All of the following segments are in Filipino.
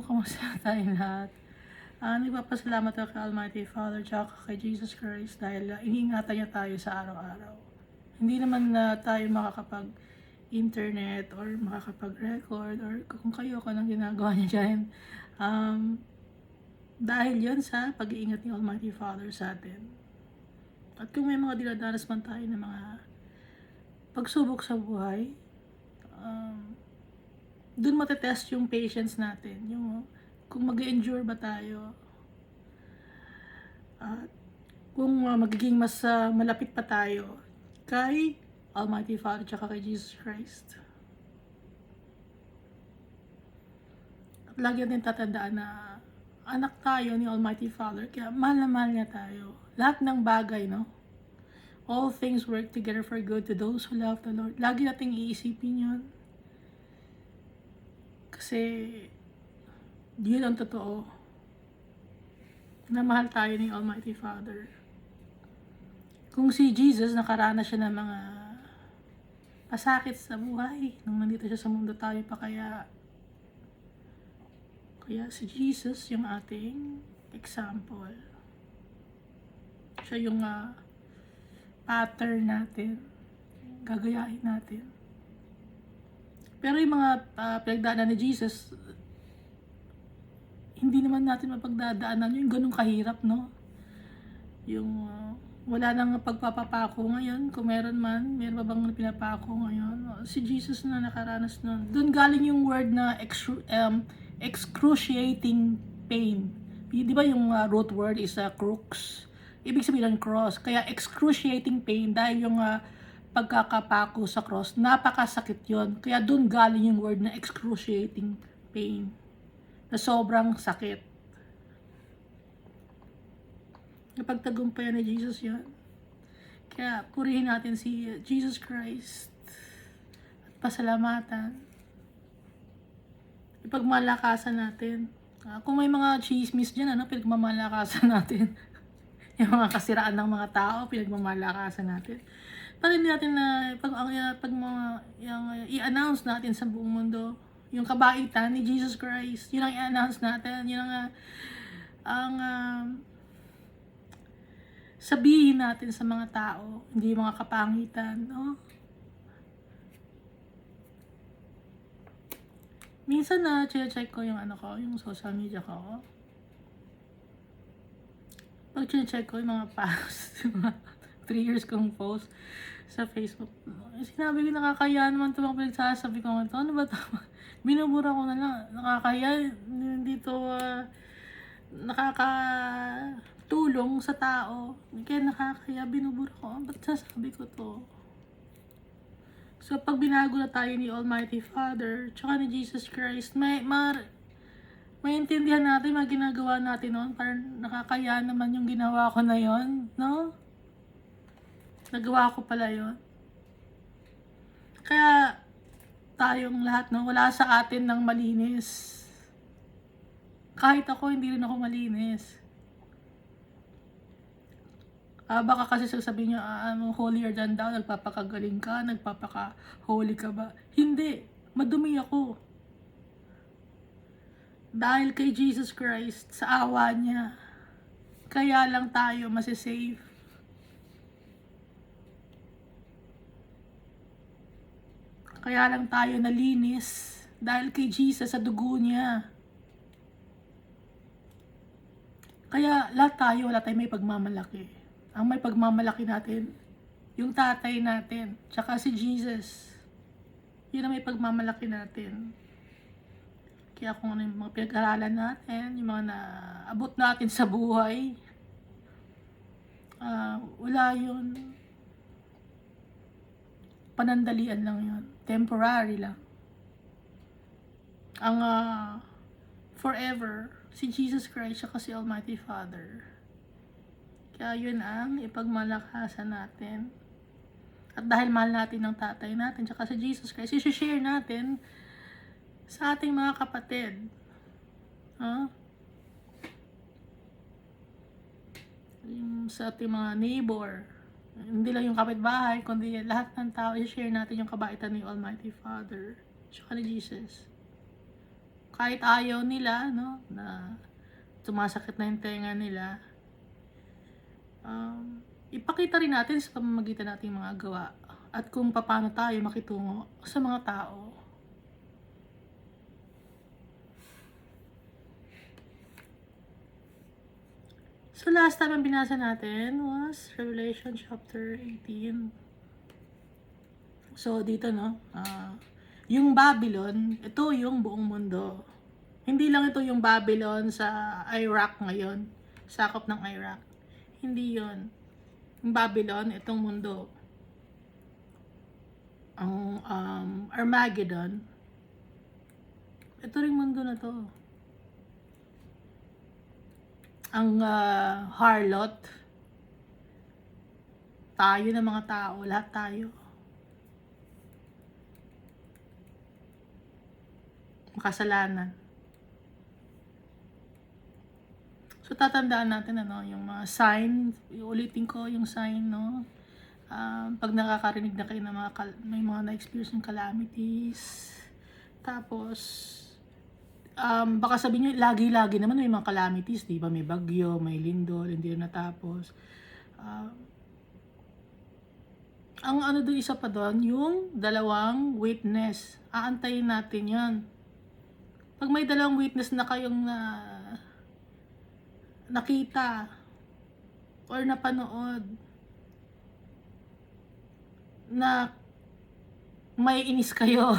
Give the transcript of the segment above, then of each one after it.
kamusta tayong lahat? Nagpapasalamat ako kay Almighty Father tsaka kay Jesus Christ dahil iniingatan niya tayo sa araw-araw. Hindi naman na tayo makakapag-internet or makakapag-record or kung kayo anong ginagawa niya dyan. Dahil yan sa pag-iingat ni Almighty Father sa atin. At kung may mga dinadanas man tayo ng mga pagsubok sa buhay, dun matetest yung patience natin. Yung kung mag-endure ba tayo. At kung magiging mas malapit pa tayo kay Almighty Father tsaka kay Jesus Christ. At lagi natin tatandaan na anak tayo ni Almighty Father, kaya mahal na mahal niya tayo. Lahat ng bagay, no? All things work together for good to those who love the Lord. Lagi nating iisipin yun. Kasi yun ang totoo. Na mahal tayo ni Almighty Father. Kung si Jesus nakaranas siya ng mga pasakit sa buhay nung nandito siya sa mundo, tayo pa kaya si Jesus yung ating example. Siya yung pattern natin, gagayahin natin. Pero yung mga pinagdaanan ni Jesus, hindi naman natin mapagdadaanan yung ganun kahirap, no? Yung wala nang pagpapapako ngayon, kung meron pa bang pinapako ngayon? Si Jesus na nakaranas nun. Doon galing yung word na excruciating pain. Di ba yung root word is crux? Ibig sabihin ng cross. Kaya excruciating pain dahil yung pagkakapako sa cross, napakasakit yon. Kaya doon galing yung word na excruciating pain. Na sobrang sakit. Napagtagumpayan ni Jesus yan. Kaya purihin natin si Jesus Christ. At pasalamatan. Ipagmalakasan natin. Kung may mga chismis dyan, pinagmamalakasan natin. Yung mga kasiraan ng mga tao, pinagmamalakasan natin. Para hindi natin na i-announce natin sa buong mundo yung kabaitan ni Jesus Christ. Yun ang i-announce natin. Yun ang sabihin natin sa mga tao, hindi mga kapangitan, no? Minsan check ko yung yung social media ko. Pag check ko yung mga posts, 3 years kong post sa Facebook, sinabi ko nakakaya naman ito mga pinagsasabi ko nga ito. Ano ba ito? Binubura ko na lang. Nakakaya. Hindi ito nakakatulong sa tao. Kaya nakakaya. Binubura ko. Ba't sasabi ko to? So pag binago na tayo ni Almighty Father tsaka ni Jesus Christ, maintindihan natin mga ginagawa natin noon. Parang nakakaya naman yung ginawa ko na yon, no? Nagawa ko pala yon. Kaya tayong lahat, no, wala sa atin ng malinis. Kahit ako, hindi rin ako malinis. Baka kasi sasabihin nyo, holier than thou, nagpapakagaling ka, nagpapaka-holy ka ba? Hindi, madumi ako. Dahil kay Jesus Christ, sa awa niya, kaya lang tayo masisave. Kaya lang tayo nalinis dahil kay Jesus sa dugo niya. Kaya lahat tayo, wala tayong may pagmamalaki. Ang may pagmamalaki natin, yung tatay natin, tsaka si Jesus. Yun ang may pagmamalaki natin. Kaya kung ano yung mga pinag-aralan natin, yung mga naabot natin sa buhay, wala yun. Panandalian lang yun. Temporary lang. Ang forever, si Jesus Christ at si Almighty Father. Kaya yun ang ipagmalakasan natin. At dahil mahal natin ng tatay natin at si Jesus Christ, i-share natin sa ating mga kapatid. Sa ating mga neighbor. Hindi lang yung kapitbahay, kundi lahat ng tao, i-share natin yung kabaitan ni Almighty Father. Tsaka ni Jesus. kahit ayaw nila, no, na sumasakit na yung tenga nila, ipakita rin natin sa pamamagitan nating mga gawa at kung paano tayo makitungo sa mga tao. So last time ang binasa natin was Revelation chapter 18. So dito, no, yung Babylon, ito yung buong mundo. Hindi lang ito yung Babylon sa Iraq ngayon, sakop ng Iraq. Hindi yon. Yung Babylon, itong mundo. Ang Armageddon, ito ring mundo na to. Ang harlot, tayo na mga tao, lahat tayo. Makasalanan. So tatandaan natin yung mga sign, ulitin ko yung sign, no. Pag nakakarinig na kayo ng may mga na-experience ng calamities, tapos baka sabihin nyo, lagi-lagi naman may mga calamities, di ba? May bagyo, may lindol, hindi na natapos. Ang doon, isa pa doon, yung dalawang witness. Aantayin natin yan. Pag may dalawang witness na kayong nakita or napanood na may inis kayo,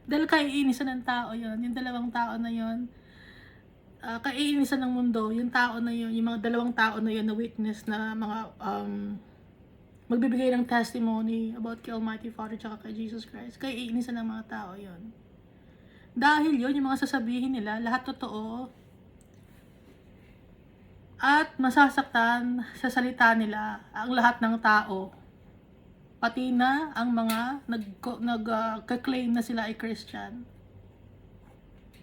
dahil kaiinisan ng tao yon, yung dalawang tao na yon, kaiinisan ng mundo, yung tao na yon, yung mga dalawang tao na yon na witness na mga magbibigay ng testimony about kay Almighty Father tsaka kay Jesus Christ, kaiinisan ng mga tao yon. Dahil yon, yung mga sasabihin nila, lahat totoo, at masasaktan sa salita nila ang lahat ng tao. Pati na ang mga nag-claim na sila ay Christian.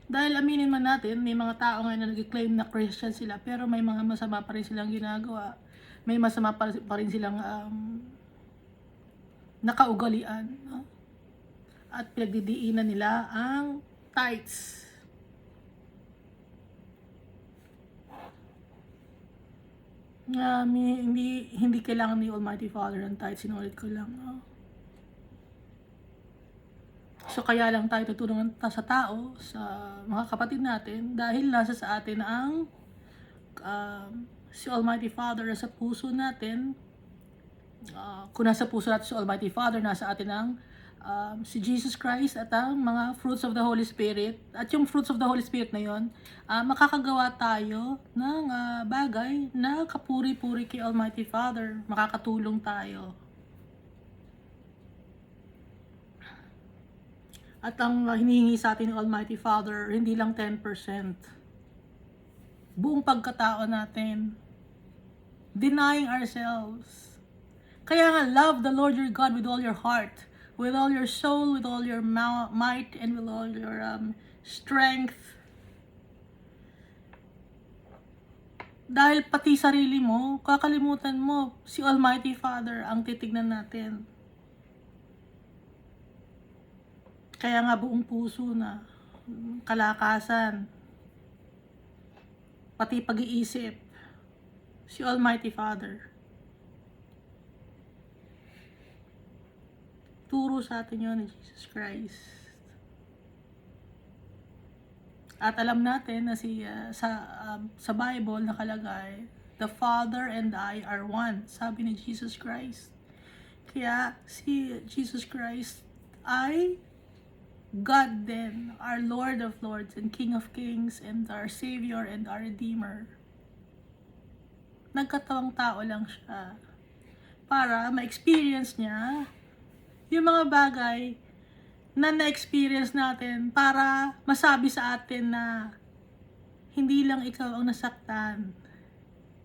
Dahil aminin man natin, may mga tao ngayon na nag-claim na Christian sila, pero may mga masama pa rin silang ginagawa. May masama pa rin silang nakaugalian. No? At pinagdidiinan nila ang tithes. Hindi kailangan ni Almighty Father ang tithes, sinulit ko lang. No? So kaya lang tayo tutulungan sa tao, sa mga kapatid natin, dahil nasa sa atin ang si Almighty Father sa puso natin. Kung nasa puso natin si Almighty Father, nasa atin ang si Jesus Christ at ang mga fruits of the Holy Spirit. At yung fruits of the Holy Spirit na yon, makakagawa tayo ng bagay na kapuri-puri kay Almighty Father. Makakatulong tayo. At ang hinihingi sa atin ng Almighty Father, hindi lang 10%. Buong pagkatao natin. Denying ourselves. Kaya nga, love the Lord your God with all your heart, with all your soul, with all your might, and with all your strength. Dahil pati sarili mo, kakalimutan mo, si Almighty Father ang titignan natin. Kaya nga buong puso na, kalakasan, pati pag-iisip, si Almighty Father. Turo sa atin yun ni Jesus Christ. At alam natin na sa Bible nakalagay, the Father and I are one, sabi ni Jesus Christ. Kaya si Jesus Christ ay God din, our Lord of Lords and King of Kings and our Savior and our Redeemer. Nagkatawang tao lang siya para ma-experience niya yung mga bagay na na-experience natin, para masabi sa atin na hindi lang ikaw ang nasaktan,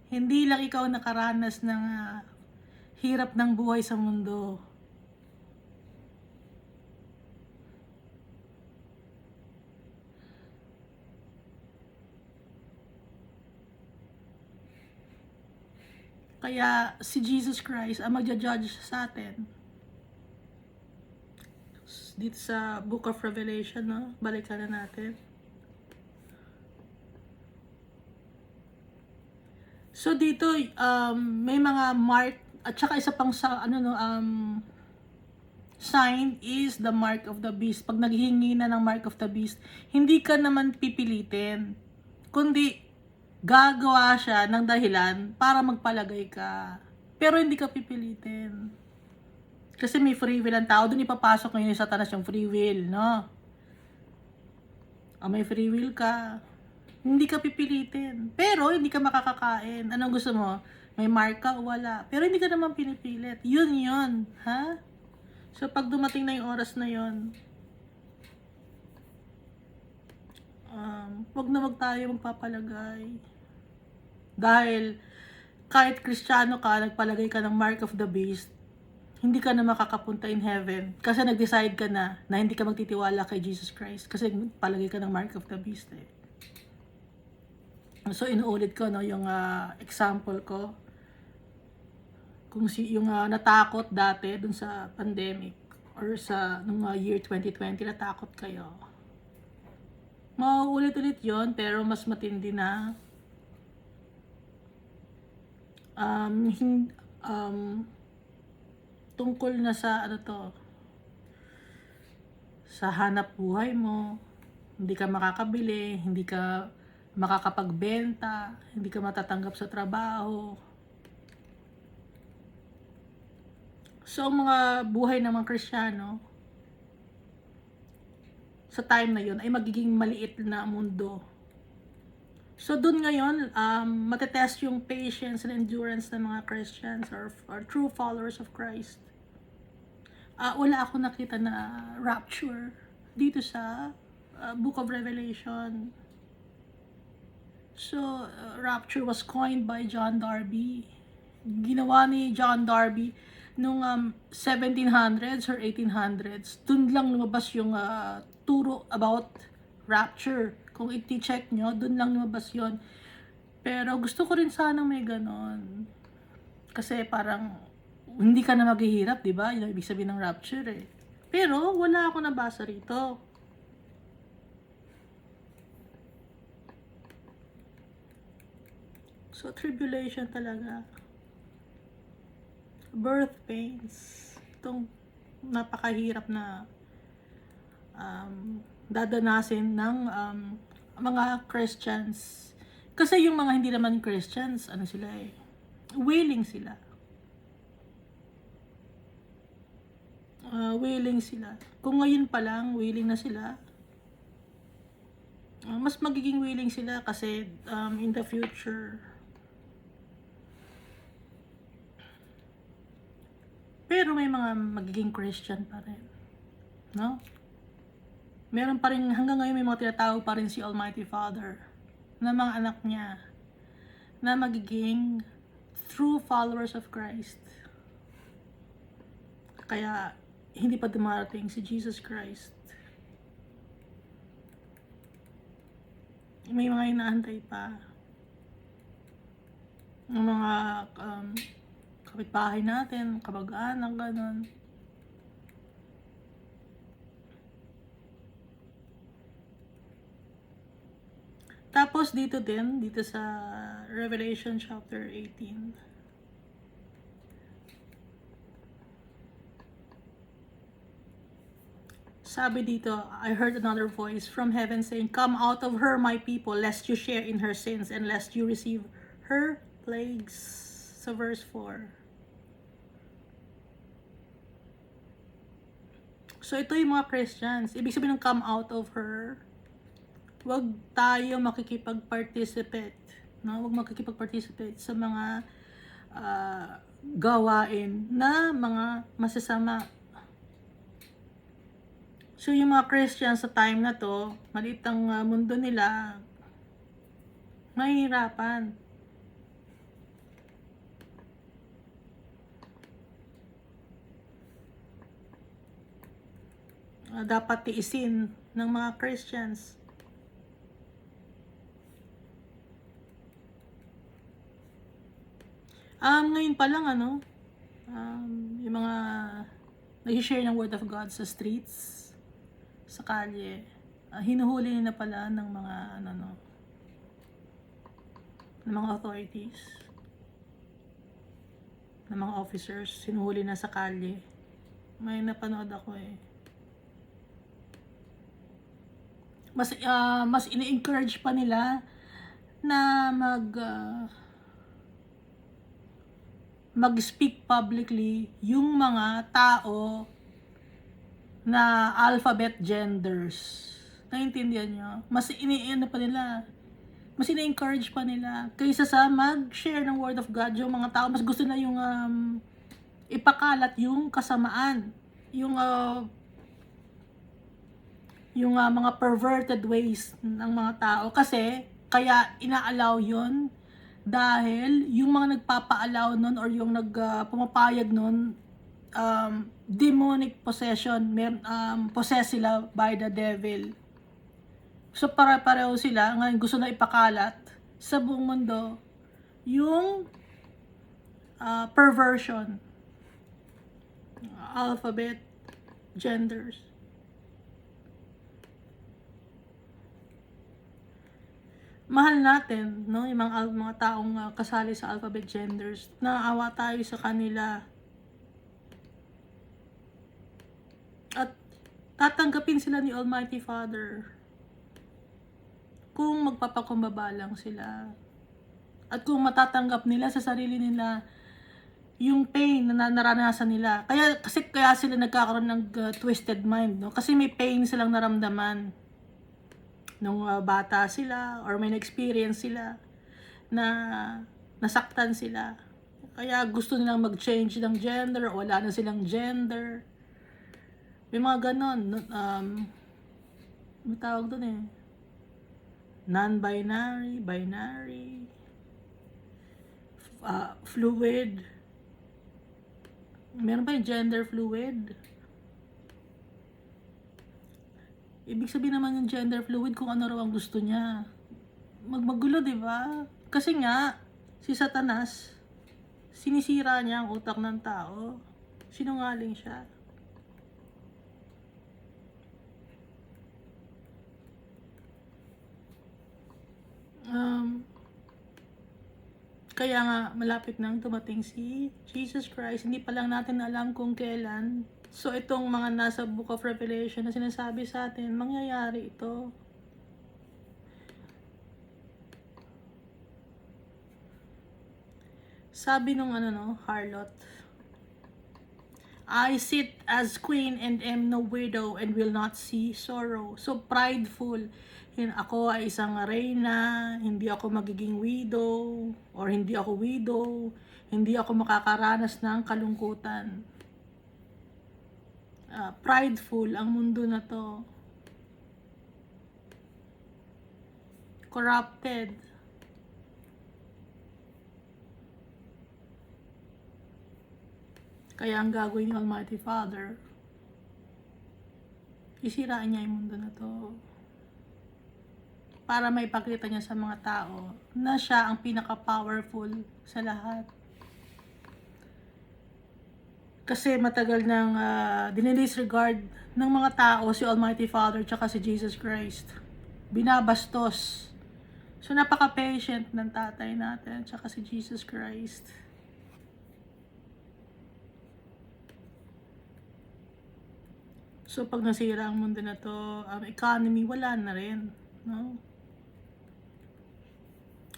hindi lang ikaw nakaranas ng hirap ng buhay sa mundo. Kaya si Jesus Christ ang magja-judge sa atin. Dito sa Book of Revelation, no? Balikan na natin. So dito, may mga mark at saka isa pang sa sign is the mark of the beast. Pag naghihingi na ng mark of the beast, hindi ka naman pipilitin, kundi gagawa siya ng dahilan para magpalagay ka. Pero hindi ka pipilitin. Kasi may free will ang tao. Doon ipapasok ngayon sa Satanas yung free will, no? May free will ka. Hindi ka pipilitin. Pero hindi ka makakakain. Anong gusto mo? May mark ka o wala. Pero hindi ka naman pinipilit. Yun. Ha? So, pag dumating na yung oras na yun, wag na wag tayo magpapalagay. Dahil, kahit Kristiyano ka, nagpalagay ka ng mark of the beast, hindi ka na makakapunta in heaven. Kasi nag-decide ka na hindi ka magtitiwala kay Jesus Christ. Kasi palagay ka ng mark of the beast eh. So, inuulit ko, no, yung example ko. Kung yung natakot dati dun sa pandemic or sa nung year 2020 natakot kayo, mauulit-ulit yon pero mas matindi na tungkol na sa sa hanap buhay mo. Hindi ka makakabili, hindi ka makakapagbenta, hindi ka matatanggap sa trabaho. So, ang mga buhay ng mga Kristiyano, sa time na yun, ay magiging maliit na mundo. So, dun ngayon, matetest yung patience and endurance ng mga Christians or true followers of Christ. Wala akong nakita na rapture dito sa Book of Revelation. So, rapture was coined by John Darby. Ginawa ni John Darby nung 1700s or 1800s. Dun lang lumabas yung turo about rapture. Kung iti-check nyo, dun lang lumabas yon. Pero gusto ko rin sanang may ganon. Kasi parang hindi ka na maghihirap, di ba? Yun ang ibig sabihin ng rapture eh. Pero wala ako nabasa rito. So, tribulation talaga. Birth pains. Itong napakahirap na dadanasin ng mga Christians. Kasi yung mga hindi naman Christians, sila eh, willing sila. Willing sila. Kung ngayon pa lang, willing na sila, mas magiging willing sila kasi in the future. Pero may mga magiging Christian pa rin. No? Meron pa rin, hanggang ngayon may mga tinatawag pa rin si Almighty Father na mga anak niya na magiging true followers of Christ. Kaya, hindi pa dumarating si Jesus Christ. May mga inaantay pa. Ang mga kapitbahay natin, kabag-anak, gano'n. Tapos dito sa Revelation chapter 18. Sabi dito, I heard another voice from heaven saying, "Come out of her, my people, lest you share in her sins and lest you receive her plagues." So verse 4. So ito yung mga Christians. Ibig sabihin ng come out of her, wag tayo makikipag-participate, no? Wag makikipag-participate sa mga gawain na mga masasama. So yung mga Christians sa time na to, maliit ang mundo nila, mahihirapan. Dapat tiisin ng mga Christians. Ngayon pa lang yung mga nag-share ng word of God sa streets, sa kalye, hinuhuli na pala ng mga ng mga authorities. ng mga officers, sinuhuli na sa kalye. May napanood ako eh. Mas ini-encourage pa nila na mag-speak publicly yung mga tao na alphabet genders. Naintindihan nyo? Mas ini-encourage pa nila kaysa sa mag-share ng word of God. Yung mga tao mas gusto na yung ipakalat yung kasamaan, yung mga perverted ways ng mga tao, kasi kaya inaalaw yon dahil yung mga nagpapaalaw nun or yung pumapayag nun, demonic possession, possessed sila by the devil. So pareho sila ngayon gusto na ipakalat sa buong mundo yung perversion, alphabet genders. Mahal natin, no, yung mga taong kasali sa alphabet genders. Naawa tayo sa kanila. At tatanggapin sila ni Almighty Father kung magpapakumbaba lang sila. At kung matatanggap nila sa sarili nila yung pain na naranasan nila. Kaya sila nagkakaroon ng twisted mind, no? Kasi may pain silang naramdaman nung bata sila or may na-experience sila na nasaktan sila. Kaya gusto nilang mag-change ng gender, wala na silang gender. May mga ganon. Ano tawag doon eh? Non-binary, binary, fluid. Meron ba yung gender fluid? Ibig sabihin naman yung gender fluid kung ano raw ang gusto niya. Magmagulo, di ba? Kasi nga, si Satanas, sinisira niya ang utak ng tao. Sinungaling siya. Kaya nga, malapit nang dumating si Jesus Christ. Hindi pa lang natin alam kung kailan. So, itong mga nasa Book of Revelation na sinasabi sa atin, mangyayari ito. Sabi nung harlot, I sit as queen and am no widow and will not see sorrow. So, prideful. Ako ay isang reyna, hindi ako magiging widow, or hindi ako widow, hindi ako makakaranas ng kalungkutan. Prideful ang mundo na to. Corrupted. Kaya ang gagawin ng Almighty Father, isiraan niya yung mundo na to para maipakita niya sa mga tao na siya ang pinaka-powerful sa lahat. Kasi matagal nang dinidisregard ng mga tao si Almighty Father tsaka si Jesus Christ. Binabastos. So napaka-patient ng tatay natin tsaka si Jesus Christ. So pag nasira ang mundo na to, ang economy wala na rin, no?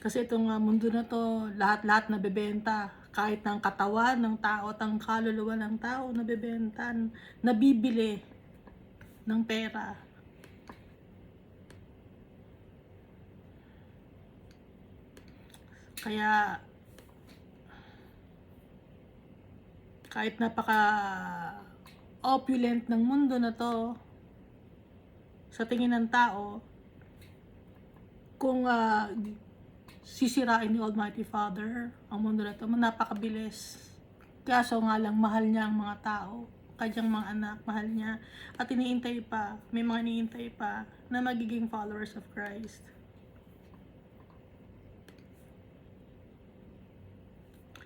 Kasi itong mundo na to, lahat-lahat nabebenta. Kahit ng katawan ng tao at ang kaluluwa ng tao, nabebenta, nabibili ng pera. Kaya, kahit napaka-opulent ng mundo na to, sa tingin ng tao, kung sisirain ni Almighty Father ang mundo na ito, napakabilis. Kaso nga lang, mahal niya ang mga tao, kanyang mga anak, mahal niya, at iniintay pa, may mga iniintay pa na magiging followers of Christ.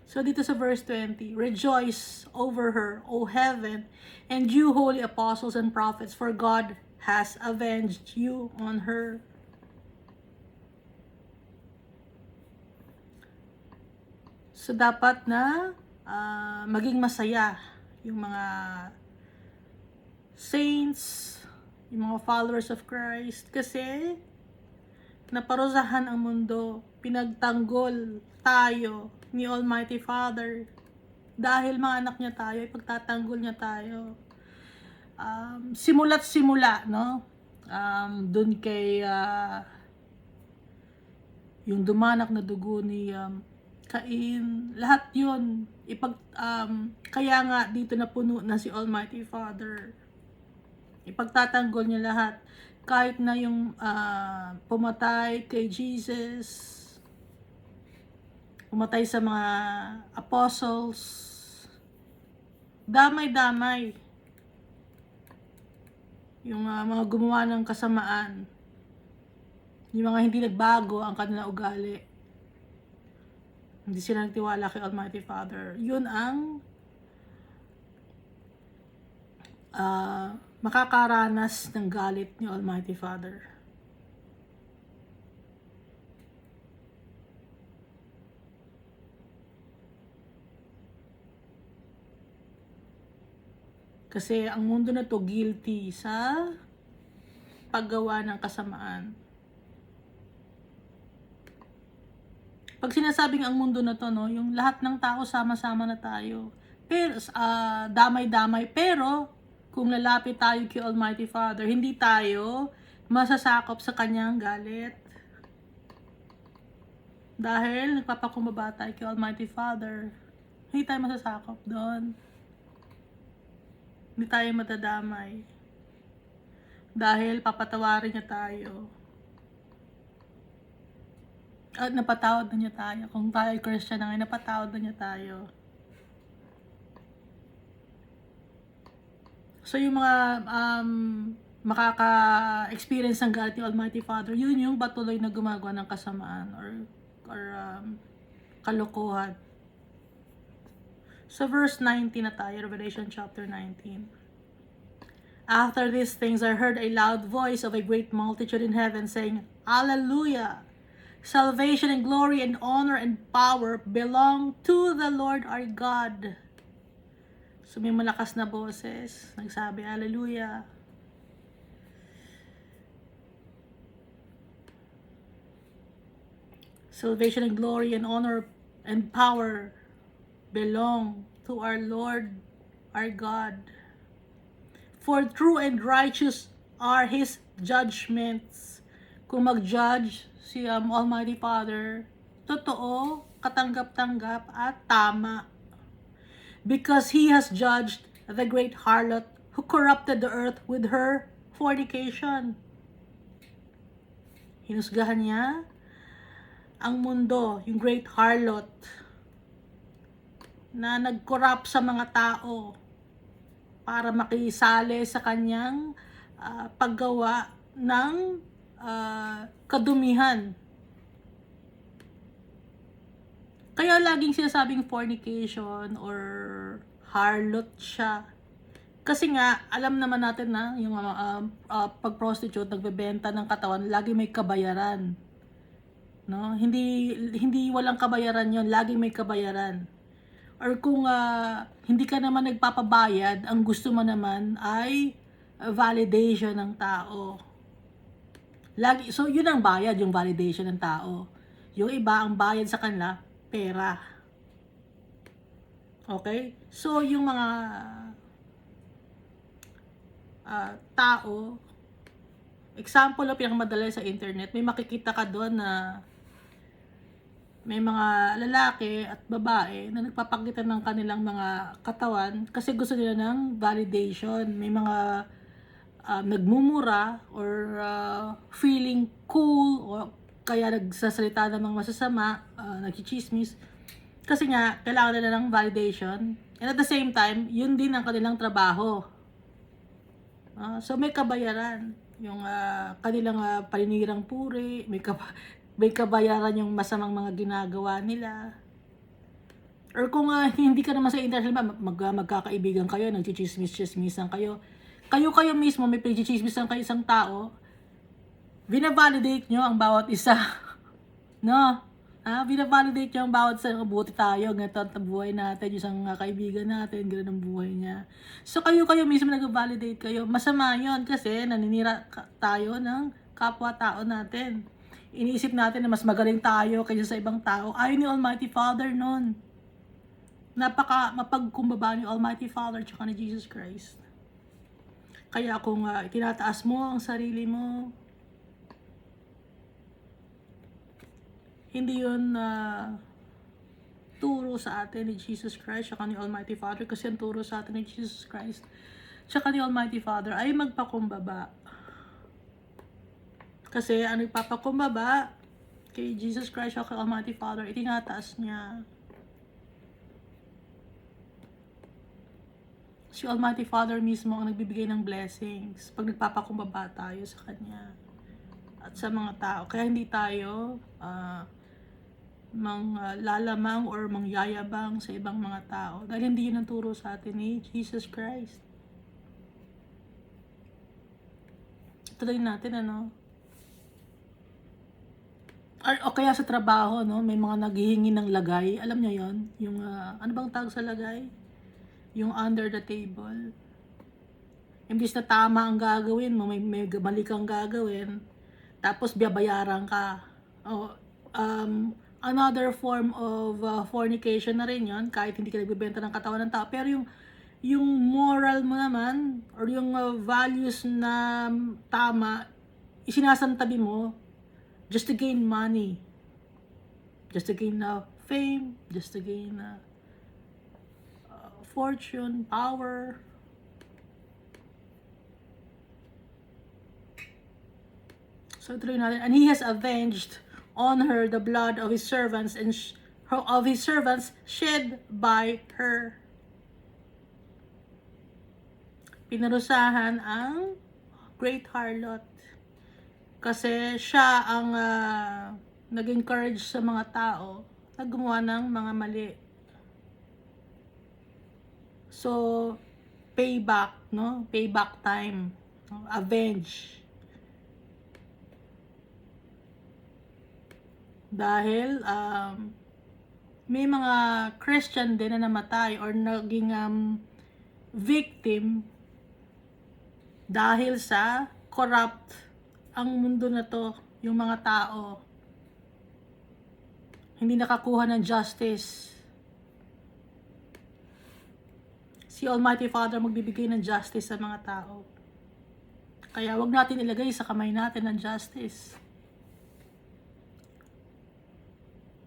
So dito sa verse 20, rejoice over her, O heaven, and you holy apostles and prophets, for God has avenged you on her. So dapat na maging masaya yung mga saints, yung mga followers of Christ, kasi naparusahan ang mundo, pinagtanggol tayo ni Almighty Father. Dahil mga anak niya tayo, ipagtatanggol niya tayo. Simula't simula, no? Dun kay yung dumanak na dugo ni Cain, lahat yun kaya nga dito na puno na si Almighty Father. Ipagtatanggol niya lahat, kahit na yung pumatay kay Jesus, pumatay sa mga apostles, damay-damay yung mga gumawa ng kasamaan, yung mga hindi nagbago ang kanilang ugali, hindi sila nagtiwala kay Almighty Father, yun ang makakaranas ng galit ni Almighty Father. Kasi ang mundo na to guilty sa paggawa ng kasamaan. Pag sinasabing ang mundo na to, no, yung lahat ng tao sama-sama na tayo. Pero damay-damay, pero kung lalapit tayo kay Almighty Father, hindi tayo masasakop sa kanyang galit. Dahil nagpapakumbaba tayo kay Almighty Father, hindi tayo masasakop doon. Hindi tayo matadamay. Dahil papatawarin niya tayo. At napatawad na niya tayo. Kung tayo Christian na ngayon, napatawad na niya tayo. So yung mga makaka-experience ng galit ni Almighty Father, yun yung patuloy na gumagawa ng kasamaan or kalokohan. So verse 19 na tayo, Revelation chapter 19. After these things I heard a loud voice of a great multitude in heaven saying, Hallelujah! Salvation and glory and honor and power belong to the Lord our God. So may malakas na boses, nagsabi, Hallelujah! Salvation and glory and honor and power belong to our Lord, our God. For true and righteous are His judgments. Kung mag-judge si Almighty Father, totoo, katanggap-tanggap at tama. Because He has judged the great harlot who corrupted the earth with her fornication. Hinusgahan niya ang mundo, yung great harlot, na nag-corrupt sa mga tao para makisali sa kanyang paggawa ng kadumihan. Kaya laging sinasabing fornication or harlot siya. Kasi nga, alam naman natin na yung pag-prostitute, nagbebenta ng katawan, lagi may kabayaran. No? Hindi walang kabayaran yon, laging may kabayaran. Or kung hindi ka naman nagpapabayad, ang gusto mo naman ay validation ng tao. So yun ang bayad, yung validation ng tao. Yung iba, ang bayad sa kanila, pera. Okay? So yung mga tao, example o pinakamadali sa internet, may makikita ka doon na may mga lalaki at babae na nagpapakita ng kanilang mga katawan kasi gusto nila ng validation. May mga nagmumura or feeling cool o kaya nagsasalita ng mga masasama, nagchichismis. Kasi nga, kailangan nila ng validation. And at the same time, yun din ang kanilang trabaho. So may kabayaran. Yung kanilang paninirang puri, may kabayaran yung masamang mga ginagawa nila. Or kung hindi ka naman sa internet, magkakaibigan kayo, nagchichismis-chismisan kayo. Kayo mismo, may pagchichismisan kayo isang tao, binavalidate nyo ang bawat isa. No? Binavalidate niya ang bawat sa mabuti tayo, ganito ang buhay natin, yung isang kaibigan natin, gano'n ang buhay niya. So kayo mismo nag-validate kayo. Masama yon kasi naninira tayo ng kapwa-tao natin. Iniisip natin na mas magaling tayo kaysa sa ibang tao. Ayaw ni Almighty Father nun. Mapagkumbaba ni Almighty Father tsaka ni Jesus Christ. Kaya kung tinataas mo ang sarili mo, hindi yun turo sa atin ni Jesus Christ tsaka ni Almighty Father, kasi ang turo sa atin ni Jesus Christ tsaka ni Almighty Father ay magpakumbaba. Kasi ang nagpapakumbaba kay Jesus Christ o kay Almighty Father, itinataas niya. Si Almighty Father mismo ang nagbibigay ng blessings pag nagpapakumbaba tayo sa Kanya at sa mga tao. Kaya hindi tayo lalamang or mangyayabang sa ibang mga tao. Dahil hindi yun ang turo sa atin ni Jesus Christ. Tuloy natin, o kaya sa trabaho, may mga naghihingi ng lagay. Alam niyo yon, yung ano bang tawag sa lagay? Yung under the table. Imbis na tama ang gagawin mo, may mali kang gagawin, tapos babayaran ka. Another form of fornication na rin yon, kahit hindi ka nagbibenta ng katawan ng tao. Pero yung moral mo naman, or yung values na tama, isinasantabi mo just to gain money, just to gain fame, just to gain fortune, power. So tuloy natin, and he has avenged on her the blood of his servants and of his servants shed by her. Pinarusahan ang great harlot kasi siya ang nag-encourage sa mga tao na gumawa ng mga mali. So payback, payback time, avenge. Dahil may mga Christian din na namatay or naging victim dahil sa corrupt ang mundo na to, yung mga tao hindi nakakuha ng justice. Si Almighty Father magbibigay ng justice sa mga tao. Kaya wag natin ilagay sa kamay natin ang justice.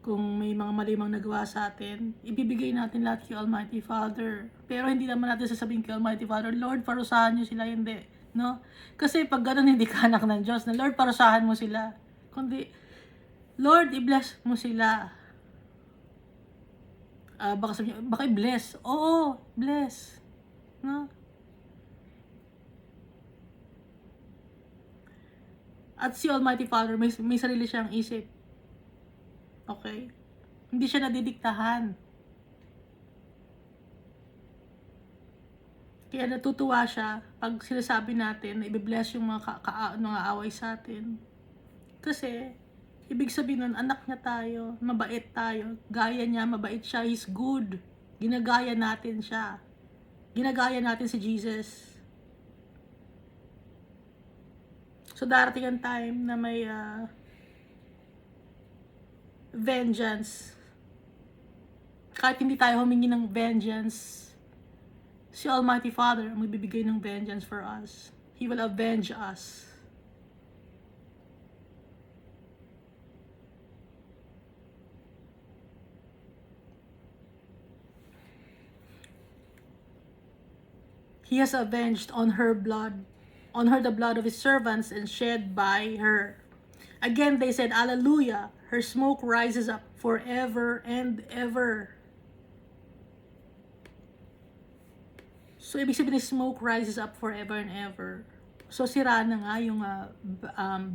Kung may mga malimang nagawa sa atin, ibibigay natin lahat kay Almighty Father. Pero hindi naman natin sasabihin kay Almighty Father, Lord, parusahan nyo sila, hindi. No? Kasi pag ganun, hindi ka anak ng Diyos, na Lord, parusahan mo sila. Kundi, Lord, i-bless mo sila. Baka sabihin, baka i-bless. Oo, bless. No? At si Almighty Father, may sarili siyang isip. Okay? Hindi siya nadidiktahan. Kaya natutuwa siya pag sinasabi natin na i-bless yung mga aaway sa atin. Kasi, ibig sabihin nun, anak niya tayo, mabait tayo, gaya niya, mabait siya, he's good. Ginagaya natin siya. Ginagaya natin si Jesus. So, darating ang time na may vengeance. Kahit hindi tayo humingi ng vengeance, si Almighty Father ang magbibigay ng vengeance for us. He will avenge us. He has avenged on her the blood of his servants and shed by her. Again they said, Alleluia, her smoke rises up forever and ever. So, ibig sabihin ng smoke rises up forever and ever. So, sira na nga yung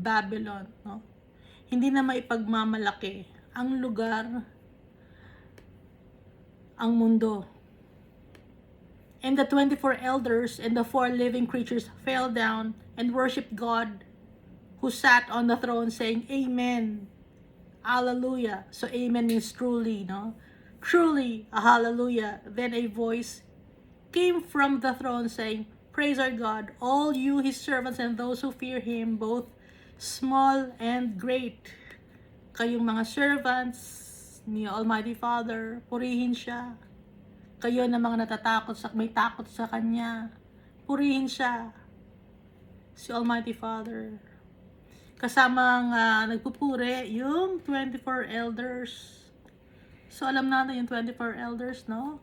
Babylon, no? Hindi na maipagmamalaki ang lugar, ang mundo. And the 24 elders and the 4 living creatures fell down and worshiped God who sat on the throne, saying, Amen. Hallelujah. So amen means truly, no? Truly, a hallelujah. Then a voice came from the throne saying, Praise our God, all you his servants and those who fear him, both small and great. Kayong mga servants ni Almighty Father, purihin siya. Kayo na mga may takot sa Kanya, purihin siya. Si Almighty Father. Kasamang nagpupuri yung 24 elders. So alam natin yung 24 elders, no?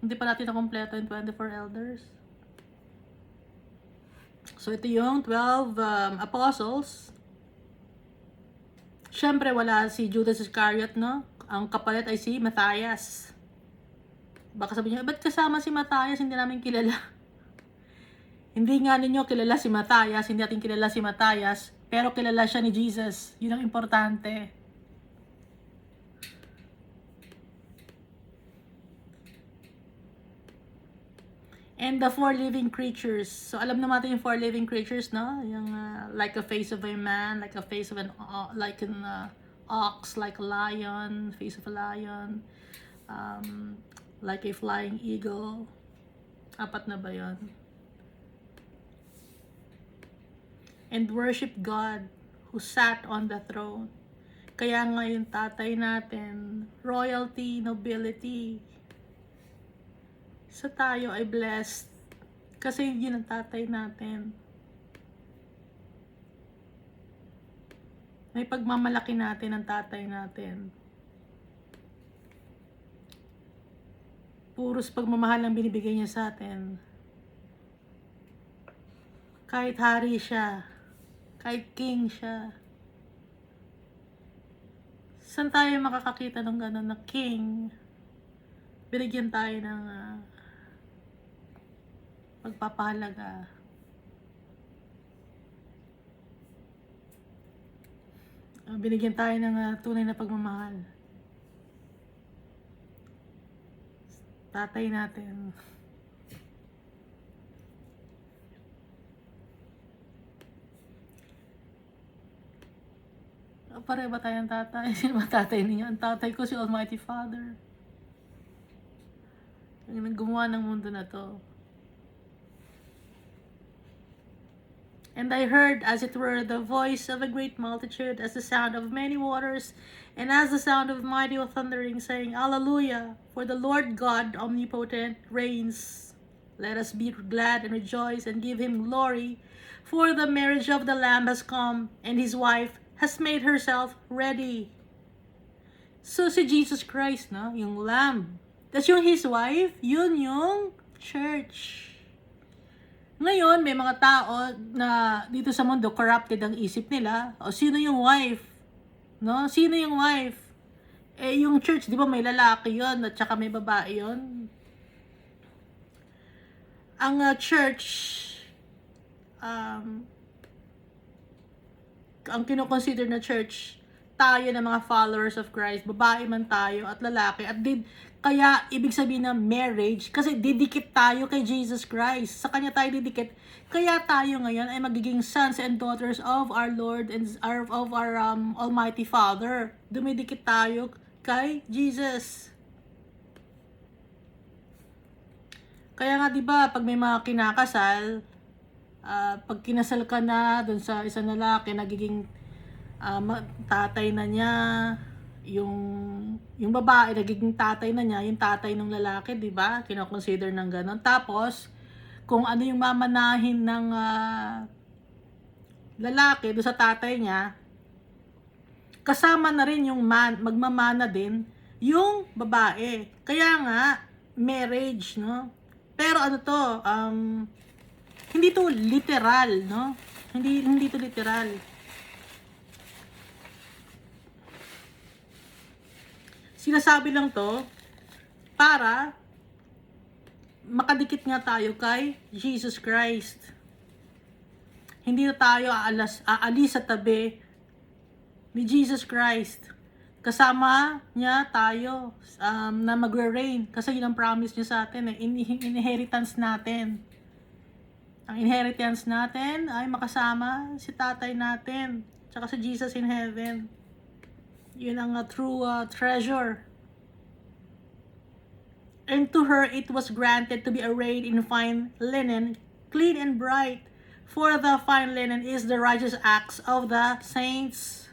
Hindi pa natin nakompleto yung 24 elders. So ito yung 12 apostles. Siyempre wala si Judas Iscariot, no? Ang kapalit ay si Matthias. Baka sabihin niyo, ba't kasama si Matthias? Hindi namin kilala. Hindi nga ninyo kilala si Matthias, hindi natin kilala si Matthias, pero kilala siya ni Jesus. Yun ang importante. And the 4 living creatures. So alam naman yung 4 living creatures, no? Yung like a face of a man, like a face of an ox, like a lion, face of a lion, like a flying eagle. 4 na ba yun? And worship God who sat on the throne. Kaya nga yung tatay natin, royalty, nobility. So tayo ay blessed kasi yun ang tatay natin. May pagmamalaki natin ang tatay natin. Puros pagmamahal ang binibigay niya sa atin. Kahit hari siya, kahit king siya. Saan tayo makakakita ng gano'n na king? Binigyan tayo ng pagpapahalaga. Binigyan tayo ng tunay na pagmamahal. Tatay natin. Pareho ba tayong tatay? Sino ba tatay niya? Ang tatay ko si Almighty Father. Yung naggumawa ng mundo na to. And I heard, as it were, the voice of a great multitude, as the sound of many waters, and as the sound of mighty thundering, saying, Hallelujah! For the Lord God omnipotent reigns. Let us be glad and rejoice and give him glory. For the marriage of the Lamb has come, and his wife has made herself ready. So si Jesus Christ, no? Yung Lamb. Tapos yung his wife, yun yung church. Ngayon, may mga tao na dito sa mundo, corrupted ang isip nila. O, sino yung wife? No? Sino yung wife? Eh, yung church, di ba may lalaki yon at saka may babae yon. Ang church, ang kinoconsider na church, tayo na mga followers of Christ, babae man tayo at lalaki, at kaya ibig sabihin na marriage, kasi didikit tayo kay Jesus Christ, sa Kanya tayo didikit, kaya tayo ngayon ay magiging sons and daughters of our Lord and of our Almighty Father. Dumidikit tayo kay Jesus. Kaya nga diba, pag may mga kinakasal, pag kinasal ka na dun sa isang lalaki, nagiging tatay na niya, yung babae, nagiging tatay na niya, yung tatay ng lalaki, di ba? Kino-consider ng ganon. Tapos, kung ano yung mamanahin ng lalaki doon sa tatay niya, kasama na rin yung magmamana din yung babae. Kaya nga, marriage, no? Pero ano to, hindi to literal, no? Hindi to literal. Sinasabi lang to para makadikit nga tayo kay Jesus Christ. Hindi na tayo aalis sa tabi ni Jesus Christ. Kasama niya tayo na magre-reign. Kasi yun ang promise niya sa atin, inheritance natin. Ang inheritance natin ay makasama si tatay natin, tsaka si Jesus in heaven. Yun ang true treasure. And to her it was granted to be arrayed in fine linen, clean and bright. For the fine linen is the righteous acts of the saints.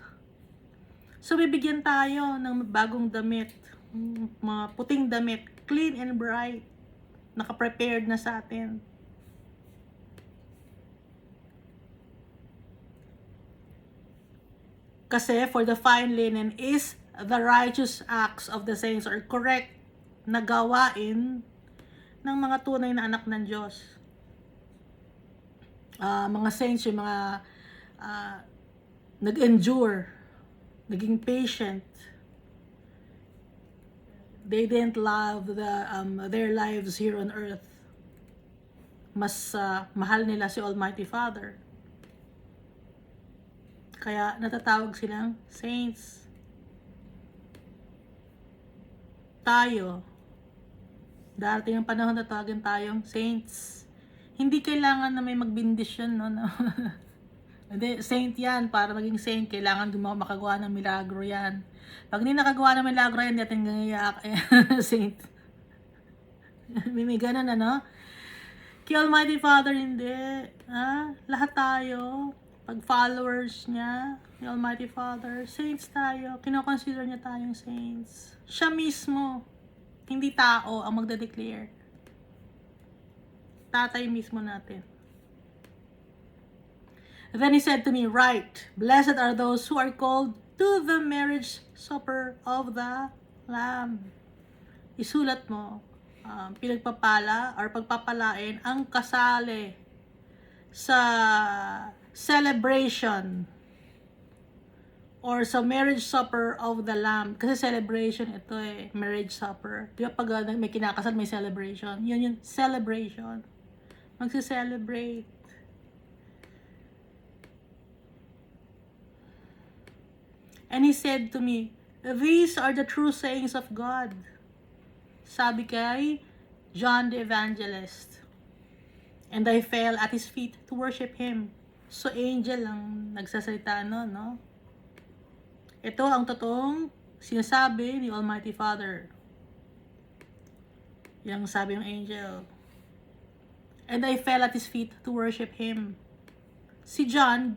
So bibigyan tayo ng bagong damit, mga puting damit, clean and bright, naka-prepared na sa atin. Kasi for the fine linen is the righteous acts of the saints, or correct na gawain ng mga tunay na anak ng Diyos. Mga saints, yung mga nag-endure, naging patient. They didn't love their lives here on earth. Mas mahal nila si Almighty Father. Kaya natatawag silang saints. Tayo, darating ang panahon na tawagin tayong saints. Hindi kailangan na may magbindisyon, no? Hindi, saint yan. Para maging saint, kailangan makagawa ng milagro yan. Pag hindi nakagawa ng milagro yan, hindi natin gangiyak. Saint. May ganun, ano? Kay Almighty Father, hindi. Lahat tayo, pag followers niya, ni Almighty Father, saints tayo. Kinoconsider niya tayong saints. Siya mismo, hindi tao ang magde-declare. Tatay mismo natin. Then he said to me, "Write, blessed are those who are called to the marriage supper of the Lamb." Isulat mo, pinagpapala or pagpapalain ang kasali sa celebration or sa marriage supper of the Lamb. Kasi celebration ito marriage supper. Di ba pag may kinakasal, may celebration. Yun yung celebration. Magsi-celebrate. And he said to me, "These are the true sayings of God." Sabi kay John the Evangelist. And I fell at his feet to worship him. So angel ang nagsasalita no? Ito ang totoong sinasabi ni Almighty Father. Yang sabi ng angel. And I fell at his feet to worship him. Si John,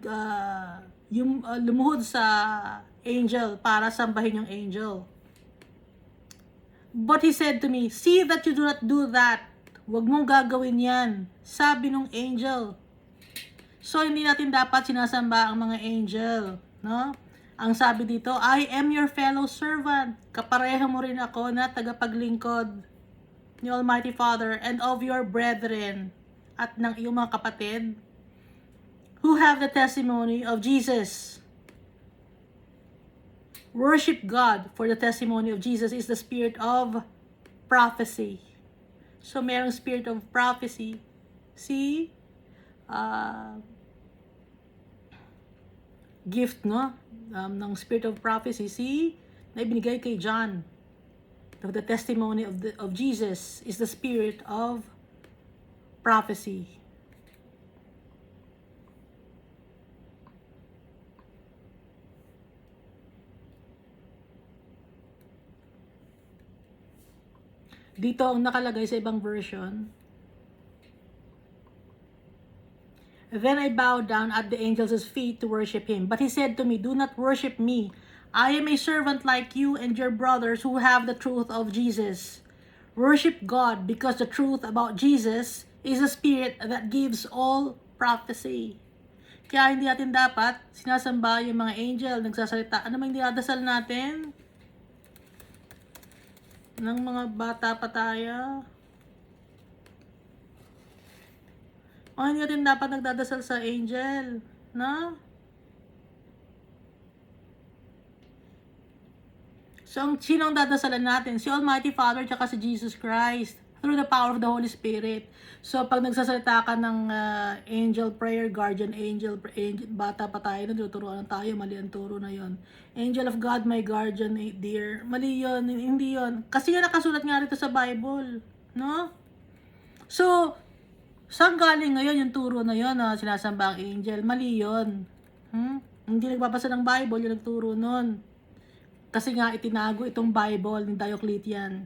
lumuhod sa angel para sambahin yung angel. But he said to me, "See that you do not do that." Huwag mong gagawin yan. Sabi ng angel. So, hindi natin dapat sinasamba ang mga angel. No? Ang sabi dito, "I am your fellow servant." Kapareho mo rin ako na tagapaglingkod ni Almighty Father and of your brethren at ng iyong mga kapatid who have the testimony of Jesus. Worship God, for the testimony of Jesus is the spirit of prophecy. So, merong spirit of prophecy. See? Gift, no? Ng spirit of prophecy. See? Na ibinigay kay John. The testimony of Jesus is the spirit of prophecy. Dito ang nakalagay sa ibang version. Then I bowed down at the angel's feet to worship him. But he said to me, "Do not worship me. I am a servant like you and your brothers who have the truth of Jesus. Worship God, because the truth about Jesus is the spirit that gives all prophecy." Kaya hindi natin dapat sinasamba yung mga angel, nagsasalita. Ano mang dinadasal natin? Ng mga bata pa tayo. Hindi natin dapat nagdadasal sa angel. No? So, sino ang dadasalan natin? Si Almighty Father tsaka si Jesus Christ. Through the power of the Holy Spirit. So, pag nagsasalita ka ng angel prayer, guardian angel, bata pa tayo, natuturuan tayo, mali ang turo na yon. Angel of God, my guardian dear. Mali yun, hindi yun. Kasi yan nakasulat nga rito sa Bible. No? So, saan galing ngayon yung turo na yun na sinasamba ang angel? Mali yun. Hindi nagbabasa ng Bible, yung nagturo nun. Kasi nga itinago itong Bible ni Diocletian,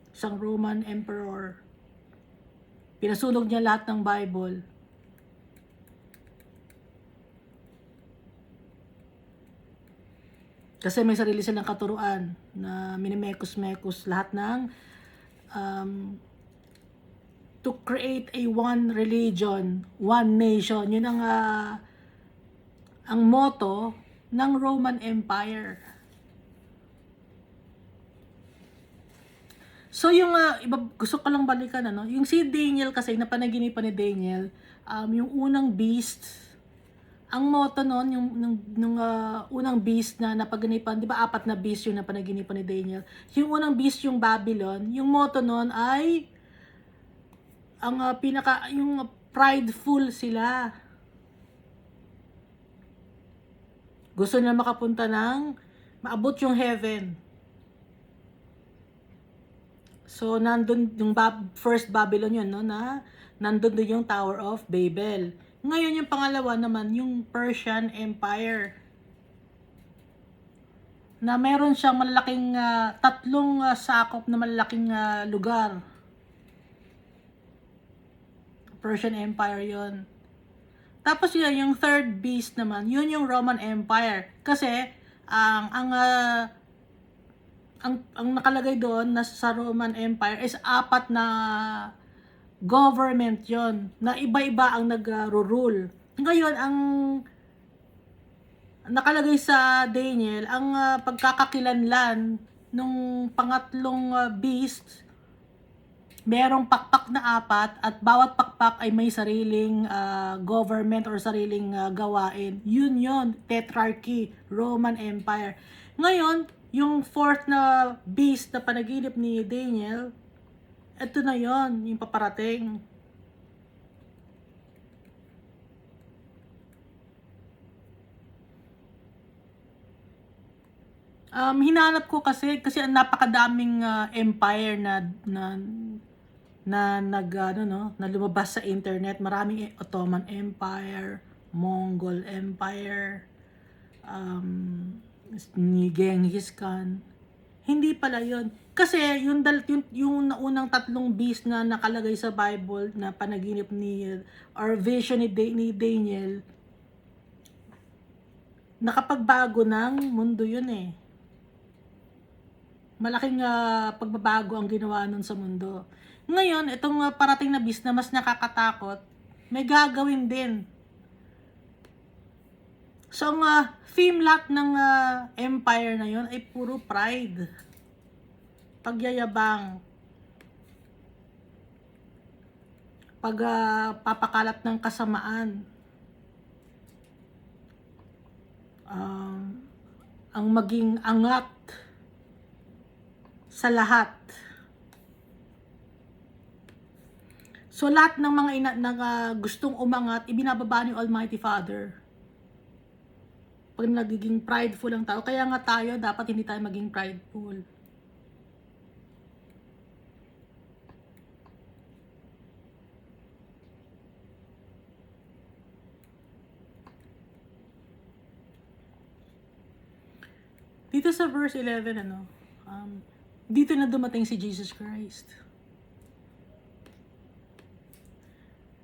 isang Roman emperor. Pinasunog niya lahat ng Bible. Kasi may sarili silang katuruan na minimekos-mekos lahat ng to create a one religion, one nation. Yun ang motto ng Roman Empire. So yung gusto ko lang balikan yung si Daniel kasi napanaginipan ni Daniel, yung unang beast. Ang motto noon nung unang beast na napaginipan, 'di ba 4 na beast yung napanaginipan ni Daniel. Yung unang beast yung Babylon, yung motto noon ay ang yung prideful sila. Gusto nila makapunta ng maabot yung heaven. So nandun yung first Babylon yun, no, na nandun din yung Tower of Babel. Ngayon yung pangalawa naman, yung Persian Empire. Na meron siyang malalaking tatlong sakop na malalaking lugar. Persian Empire yon. Tapos yun, yung third beast naman, yun yung Roman Empire. Kasi ang nakalagay doon na sa Roman Empire is 4 na government yon na iba-iba ang nag-rule. Ngayon, ang nakalagay sa Daniel, ang pagkakakilanlan nung pangatlong beast, merong pakpak na 4 at bawat pakpak ay may sariling government or sariling gawain. Yun, Tetrarchy, Roman Empire. Ngayon, yung fourth na beast na panaginip ni Daniel, ito na yon yung paparating. Hinanap ko kasi ang napakadaming empire na lumabas sa internet. Maraming Ottoman Empire, Mongol Empire, ni Genghis Khan. Hindi pala yon. Kasi yung unang 3 beast na nakalagay sa Bible na panaginip ni or vision ni Daniel, nakapagbago ng mundo yun eh. Malaking pagbabago ang ginawa nun sa mundo. Ngayon, itong parating na beast na mas nakakatakot, may gagawin din. So, ang theme lahat ng empire na yon ay puro pride. Pagyayabang. Pagpapakalat ng kasamaan. Ang maging angat sa lahat. So, lahat ng mga gustong umangat, ibinababa ni Almighty Father. Pag nagiging prideful ang tao, kaya nga tayo, dapat hindi tayo maging prideful. Dito sa verse 11, dito na dumating si Jesus Christ.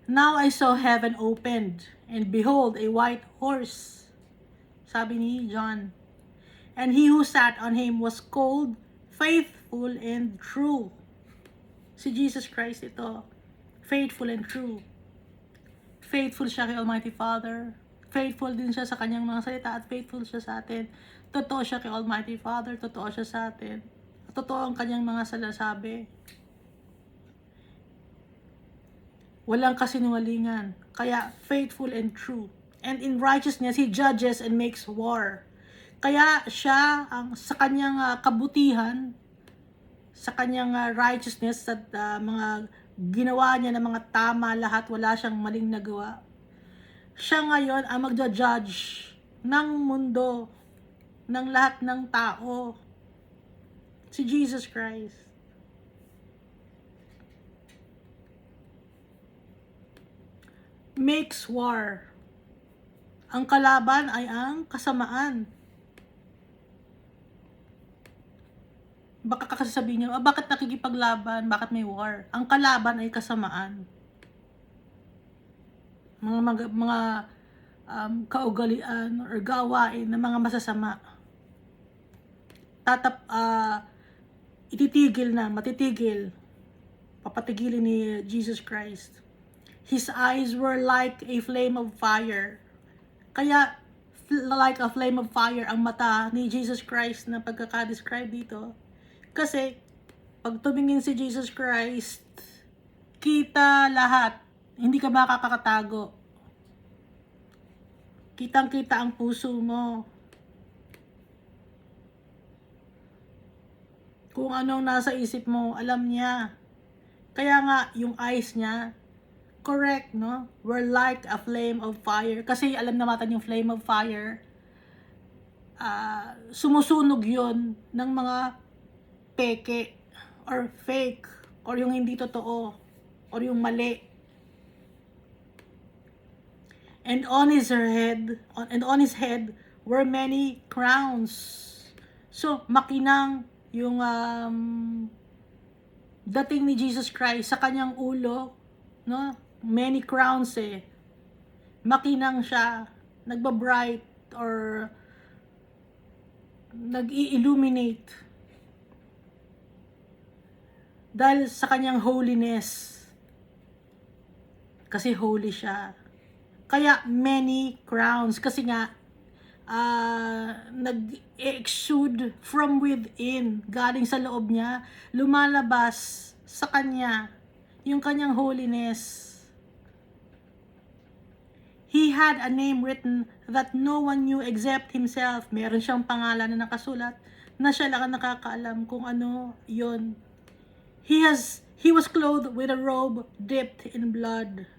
Now I saw heaven opened, and behold, a white horse. Sabi ni John. And he who sat on him was called Faithful and True. Si Jesus Christ ito. Faithful and true. Faithful siya kay Almighty Father. Faithful din siya sa kanyang mga salita at faithful siya sa atin. Totoo siya kay Almighty Father. Totoo siya sa atin. Totoo ang kanyang mga sinasabi. Walang kasinungalingan. Kaya faithful and true. And in righteousness, He judges and makes war. Kaya siya, sa kanyang kabutihan, sa kanyang righteousness, at mga ginawa niya ng mga tama lahat, wala siyang maling nagawa. Siya ngayon ang magja-judge ng mundo, ng lahat ng tao. Si Jesus Christ. Makes war. Ang kalaban ay ang kasamaan. Baka kasi sabihin niyo, bakit nakikipaglaban? Bakit may war? Ang kalaban ay kasamaan. Mga kaugalian or gawain ng mga masasama. Matitigil. Papatigilin ni Jesus Christ. His eyes were like a flame of fire. Kaya, like a flame of fire ang mata ni Jesus Christ na pagkaka-describe dito. Kasi, pag tumingin si Jesus Christ, kita lahat. Hindi ka makakatago. Kitang-kita ang puso mo. Kung anong nasa isip mo, alam niya. Kaya nga, yung eyes niya, correct, no? We're like a flame of fire. Kasi alam naman yung flame of fire, sumusunog yon ng mga peke, or fake, or yung hindi totoo, or yung mali. And on his head were many crowns. So, makinang yung dating ni Jesus Christ sa kanyang ulo, no? Many crowns Makinang siya, nagba-bright or nag-i-illuminate dahil sa kanyang holiness. Kasi holy siya. Kaya many crowns kasi nga nag-exude from within, galing sa loob niya, lumalabas sa kanya yung kanyang holiness. He had a name written that no one knew except himself. Meron siyang pangalan na nakasulat na siya lang ang nakakaalam kung ano yon. He was clothed with a robe dipped in blood.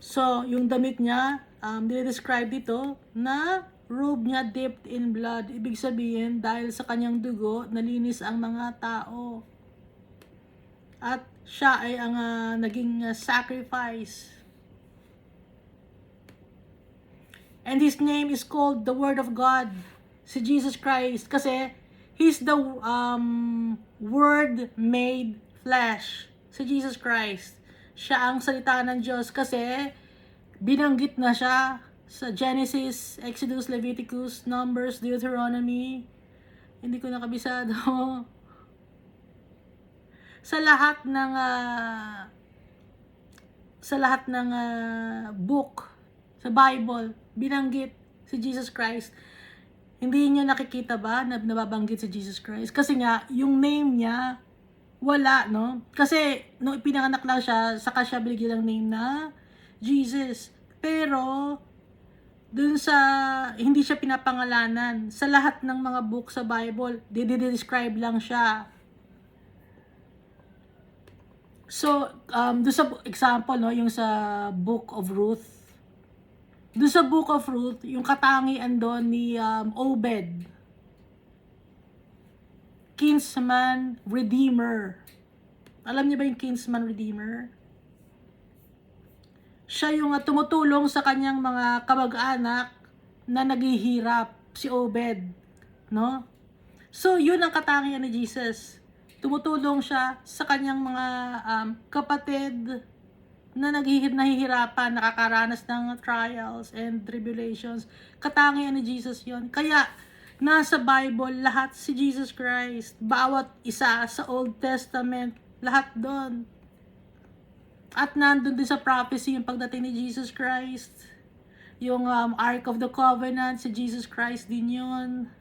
So, yung damit niya, dinidescribe dito na robe niya dipped in blood. Ibig sabihin, dahil sa kanyang dugo, nalinis ang mga tao. At siya ay ang naging sacrifice. And his name is called the Word of God. Si Jesus Christ. Kasi, he's the Word made flesh. Si Jesus Christ. Siya ang salita ng Diyos kasi binanggit na siya sa Genesis, Exodus, Leviticus, Numbers, Deuteronomy. Hindi ko nakabisado. Sa lahat ng book sa Bible, binanggit si Jesus Christ. Hindi niyo nakikita ba na nababanggit si Jesus Christ? Kasi nga, yung name niya wala, no? Kasi, nung ipinanganak lang siya, saka siya binigyan ng name na Jesus. Pero, dun sa, hindi siya pinapangalanan. Sa lahat ng mga book sa Bible, describe lang siya. So, dun sa example, no, yung sa Book of Ruth. Dun sa Book of Ruth, yung katangian doon ni Obed. Kinsman Redeemer. Alam niyo ba yung Kinsman Redeemer? Siya yung tumutulong sa kanyang mga kamag-anak na naghihirap, si Obed, no? So, yun ang katangian ni Jesus. Tumutulong siya sa kanyang mga kapatid na nahihirapan, nakakaranas ng trials and tribulations. Katangian ni Jesus yun. Kaya, nasa Bible, lahat si Jesus Christ. Bawat isa sa Old Testament, lahat doon. At nandun din sa prophecy yung pagdating ni Jesus Christ. Yung Ark of the Covenant, si Jesus Christ din yun.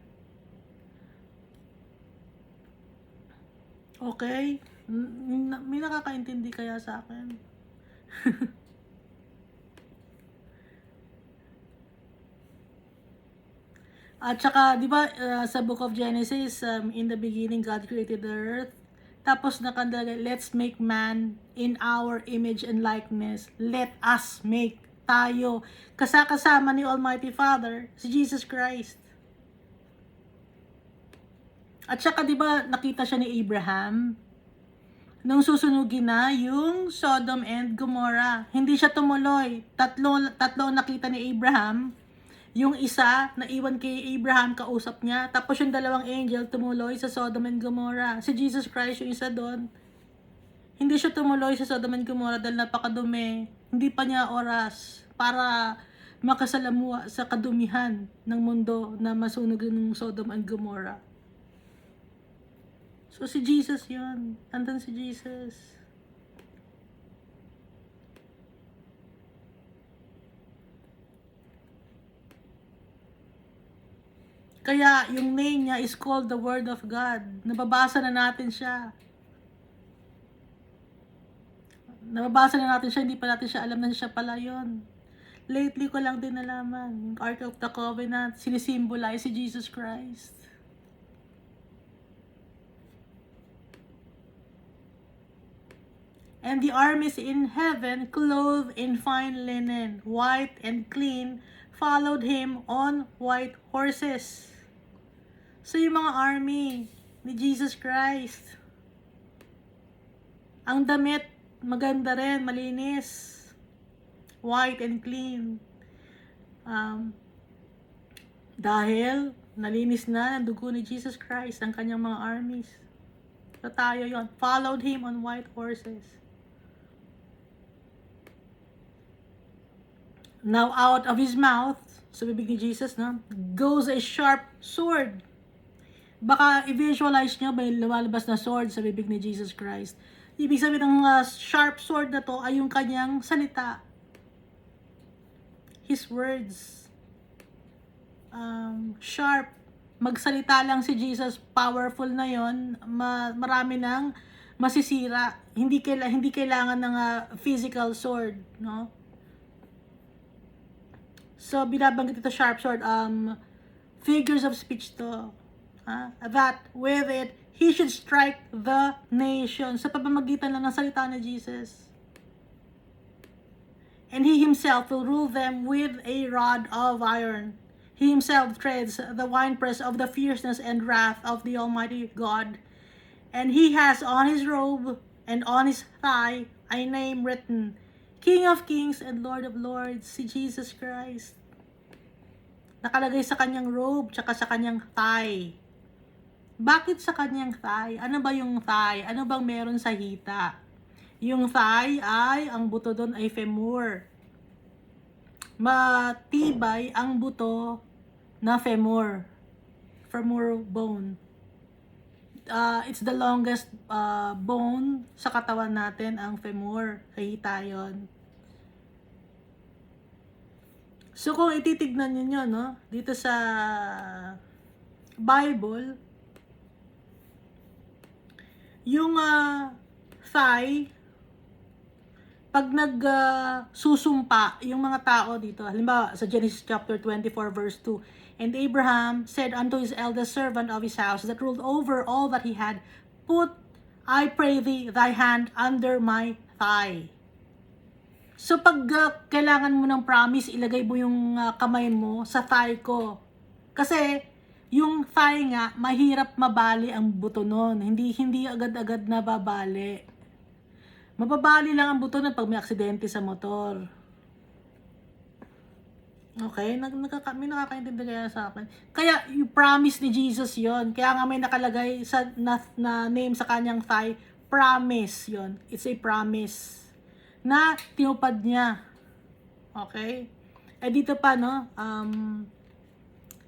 Okay? May nakakaintindi kaya sa akin? At saka, di ba, sa Book of Genesis, in the beginning, God created the earth. Tapos nakalagay, let's make man in our image and likeness. Let us make, tayo. Kasama ni Almighty Father, si Jesus Christ. At saka, di ba, nakita siya ni Abraham nung susunugin na yung Sodom and Gomorrah. Hindi siya tumuloy. Tatlo nakita ni Abraham. Yung isa, naiwan kay Abraham, kausap niya. Tapos yung dalawang angel, tumuloy sa Sodom and Gomorrah. Si Jesus Christ, yung isa doon, hindi siya tumuloy sa Sodom and Gomorrah dahil napakadumi. Hindi pa niya oras para makasalamuha sa kadumihan ng mundo na masunog ng Sodom and Gomorrah. So si Jesus yun. Andun si Jesus. Kaya yung name niya is called the Word of God. Nababasa na natin siya. Nababasa na natin siya, hindi pa natin siya alam na siya pala yun. Lately ko lang din nalaman, yung Ark of the Covenant, sinisimbolize si Jesus Christ. And the armies in heaven, clothed in fine linen, white and clean, followed him on white horses. So yung mga army ni Jesus Christ, ang damit maganda rin, malinis, white and clean. Dahil nalinis na ang dugo ni Jesus Christ ang kanyang mga armies. So tayo yon, followed him on white horses. Now out of his mouth, sa bibig ni Jesus, no, goes a sharp sword. Baka i-visualize nyo, may lumalabas na sword sa bibig ni Jesus Christ. Ibig sabihin ng sharp sword na to ay yung kanyang salita. His words. Sharp. Magsalita lang si Jesus, powerful na yon. Marami nang masisira. Hindi kailangan ng physical sword, no? So binabanggit ito sharp sword, figures of speech to. That with it, he should strike the nation. Sa pamamagitan lang ng salita ni Jesus. And he himself will rule them with a rod of iron. He himself treads the winepress of the fierceness and wrath of the Almighty God. And he has on his robe and on his thigh a name written, King of Kings and Lord of Lords, si Jesus Christ. Nakalagay sa kanyang robe, tsaka sa kanyang thigh. Bakit sa kanyang thigh? Ano ba yung thigh? Ano bang meron sa hita? Yung thigh ay, ang buto doon ay femur. Matibay ang buto na femur. Femur bone. It's the longest bone sa katawan natin, ang femur. Sa hita yun. So kung ititignan niyo, no, dito sa Bible, yung thigh, pag nagsusumpa yung mga tao dito, halimbawa sa Genesis chapter 24 verse 2, and Abraham said unto his eldest servant of his house that ruled over all that he had, put, I pray thee, thy hand under my thigh. So pag kailangan mo ng promise, ilagay mo yung kamay mo sa thigh ko. Kasi yung thigh nga, mahirap mabali ang buto nun. Hindi agad-agad nababali. Mababali lang ang buto nun pag may aksidente sa motor. Okay? May nakakaintindi kaya sa akin. Kaya yung promise ni Jesus yon. Kaya nga may nakalagay na name sa kanyang thigh, promise yon. It's a promise na tinupad niya. Okay? Eh dito pa, no?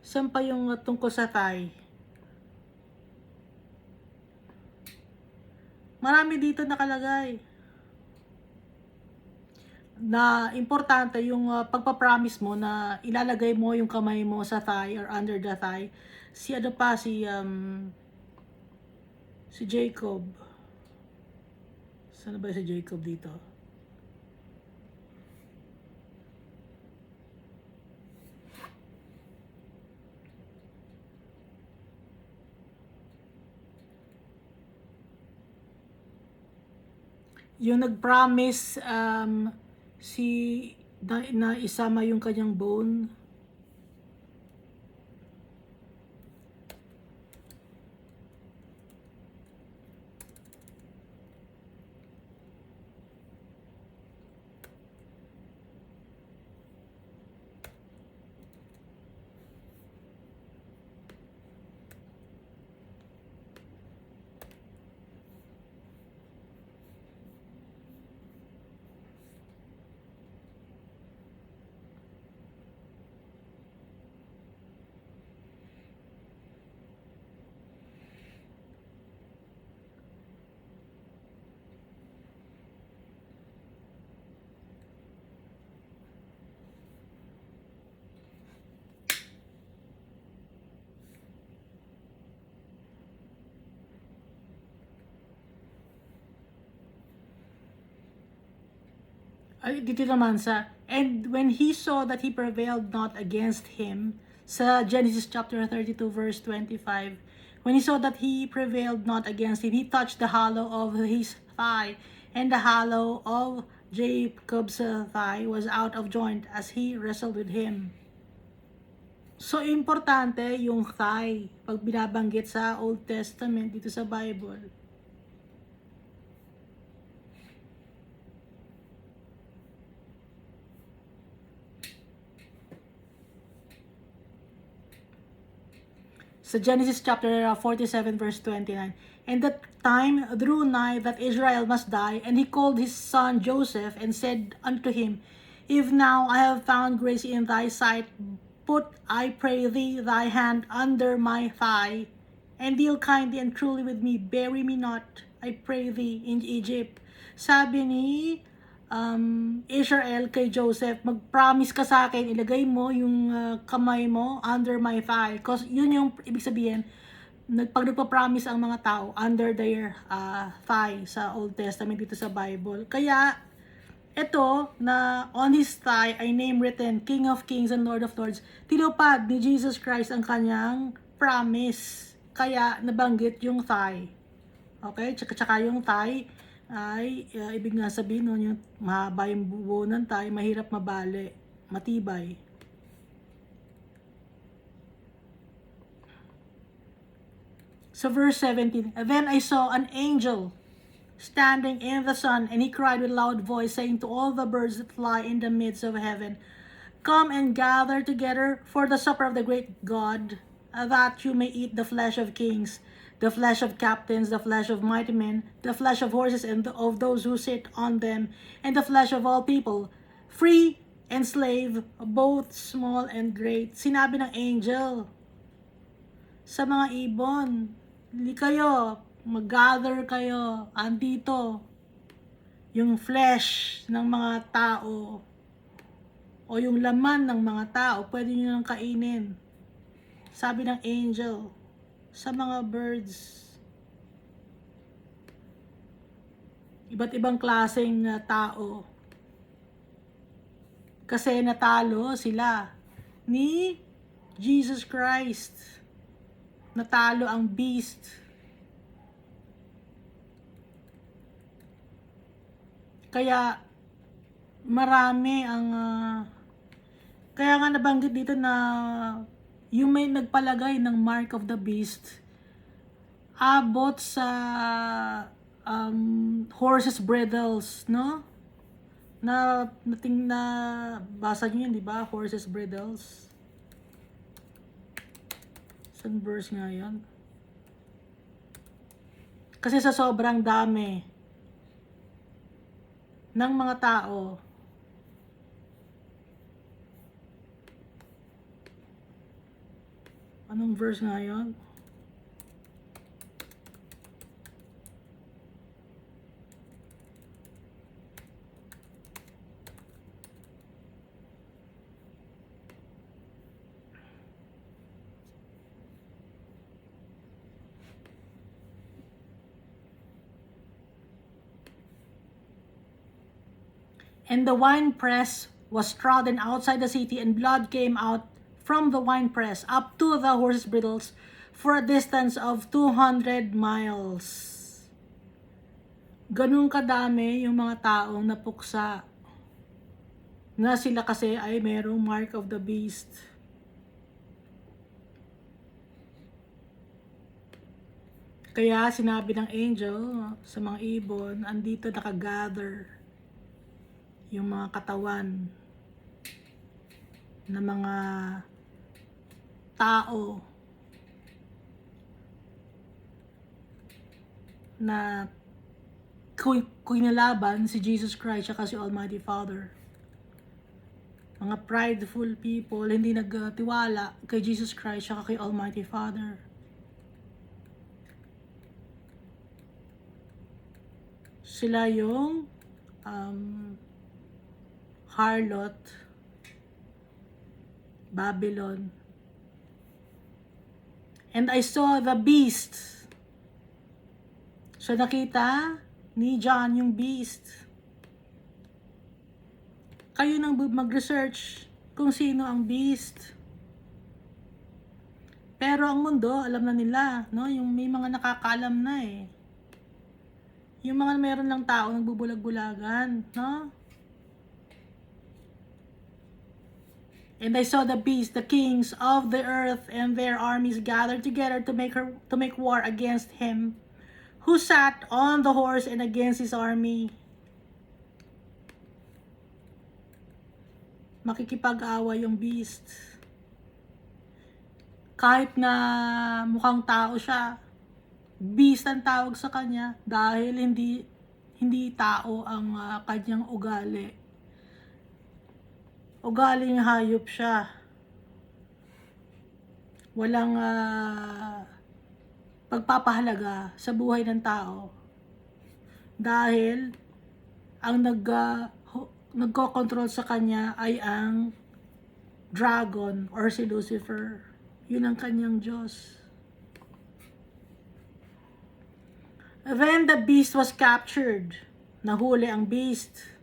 Saan pa yung tungkol sa thigh? Marami dito nakalagay. Na importante yung pagpapromise mo na ilalagay mo yung kamay mo sa thigh or under the thigh. Si Jacob. Saan ba si Jacob dito? Yung nag-promise na isama yung kanyang bone. dito naman sa, and when he saw that he prevailed not against him, sa Genesis chapter 32 verse 25, when he saw that he prevailed not against him, he touched the hollow of his thigh, and the hollow of Jacob's thigh was out of joint as he wrestled with him. So, importante yung thigh pag binabanggit sa Old Testament dito sa Bible. Sa Genesis chapter 47 verse 29, and the time drew nigh that Israel must die, and he called his son Joseph and said unto him, if now I have found grace in thy sight, put, I pray thee, thy hand under my thigh, and deal kindly and truly with me, bury me not, I pray thee, in Egypt. Sabi ni Israel kay Joseph, mag-promise ka sa akin, ilagay mo yung kamay mo under my thigh. Because yun yung ibig sabihin, pag nagpa-promise ang mga tao under their thigh sa Old Testament dito sa Bible. Kaya, ito, na on his thigh ay name written, King of Kings and Lord of Lords, tinupad ni Jesus Christ ang kanyang promise. Kaya, nabanggit yung thigh. Okay? Tsaka yung thigh ay, ibig nga sabihin nun, yung mahaba yung buo ng thigh, mahirap mabali, matibay. So verse 17, then I saw an angel standing in the sun, and he cried with loud voice, saying to all the birds that fly in the midst of heaven, come and gather together for the supper of the great God, that you may eat the flesh of kings, the flesh of captains, the flesh of mighty men, the flesh of horses and of those who sit on them, and the flesh of all people, free and slave, both small and great. Sinabi ng angel sa mga ibon, hindi kayo, mag-gather kayo, andito, yung flesh ng mga tao, o yung laman ng mga tao, pwede nyo nang kainin. Sabi ng angel, sa mga birds, iba't ibang klaseng tao. Kasi natalo sila ni Jesus Christ. Natalo ang beast. Kaya marami ang kaya nga nabanggit dito na yung may nagpalagay ng mark of the beast abot sa horses bridles, no? Na basa niyo yun, di ba? Horses bridles. Saan verse nga yun? Kasi sa sobrang dami ng mga tao, anong verse nga yun? And the winepress was trodden outside the city, and blood came out from the winepress up to the horses' bridles for a distance of 200 miles. Ganun kadami yung mga taong napuksa na sila kasi ay merong mark of the beast. Kaya sinabi ng angel sa mga ibon, andito nakagather yung mga katawan ng mga tao na kinalaban si Jesus Christ at si Almighty Father. Mga prideful people, hindi nagtiwala kay Jesus Christ at kay Almighty Father. Sila yung harlot, Babylon. And I saw the beast. So nakita ni John yung beast. Kayo nang mag-research kung sino ang beast. Pero ang mundo, alam na nila, no? Yung may mga nakakaalam na eh. Yung mga meron lang tao nagbubulag-bulagan, no? And I saw the beast, the kings of the earth and their armies gathered together to make war against him who sat on the horse and against his army. Makikipag-away yung beast. Kahit na mukhang tao siya, beast ang tawag sa kanya dahil hindi tao ang kanyang ugali. Ugaling hayop siya. Walang pagpapahalaga sa buhay ng tao. Dahil ang nagko-control sa kanya ay ang dragon or si Lucifer. Yun ang kanyang Diyos. Then the beast was captured. Nahuli ang beast.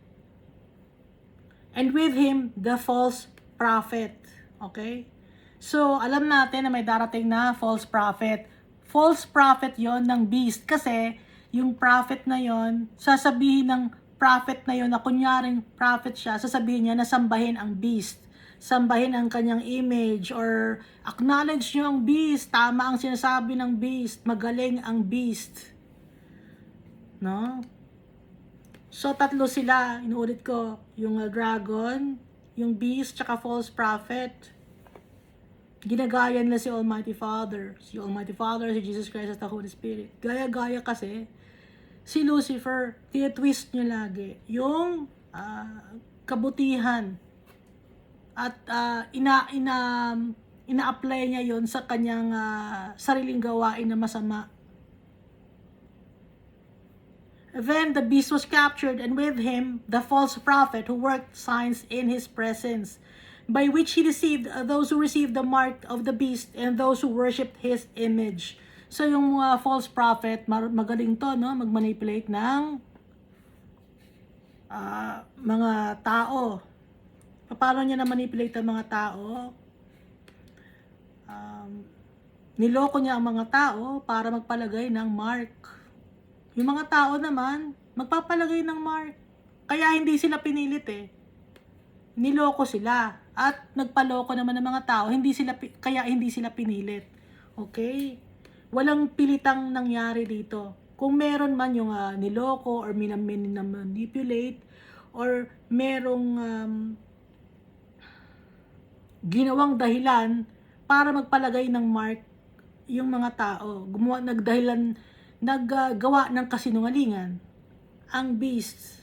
And with him, the false prophet. Okay? So, alam natin na may darating na false prophet. False prophet yon ng beast. Kasi, yung prophet na yon, sasabihin ng prophet na yon, na kunyaring prophet siya, sasabihin niya na sambahin ang beast. Sambahin ang kanyang image or acknowledge nyo ang beast. Tama ang sinasabi ng beast. Magaling ang beast. No? So, tatlo sila. Inuulit ko. Yung dragon, yung beast, tsaka false prophet. Ginagaya nila si Almighty Father. Si Almighty Father, si Jesus Christ at the Holy Spirit. Gaya-gaya kasi si Lucifer, tinitwist nyo lagi yung kabutihan at ina-apply niya yon sa kanyang sariling gawain na masama. Then the beast was captured, and with him the false prophet who worked signs in his presence, by which he deceived those who received the mark of the beast and those who worshipped his image. So yung false prophet, magaling to, no? Mag-manipulate ng mga tao. Paano niya na-manipulate ang mga tao? Niloko niya ang mga tao para magpalagay ng mark. Yung mga tao naman, magpapalagay ng mark. Kaya hindi sila pinilit eh. Niloko sila. At nagpaloko naman ng mga tao, kaya hindi sila pinilit. Okay? Walang pilitang nangyari dito. Kung meron man yung niloko or manipulate or merong ginawang dahilan para magpalagay ng mark yung mga tao. Naggawa ng kasinungalingan ang beast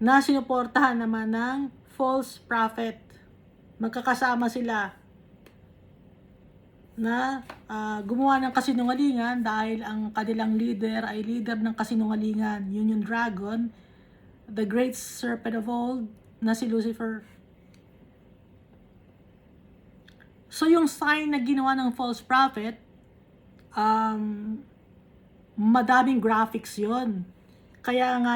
na sinuportahan naman ng false prophet. Magkakasama sila na gumawa ng kasinungalingan dahil ang kanilang leader ay leader ng kasinungalingan. Yun yung dragon, the great serpent of old na si Lucifer. So yung sign na ginawa ng false prophet, madaming graphics yon. Kaya nga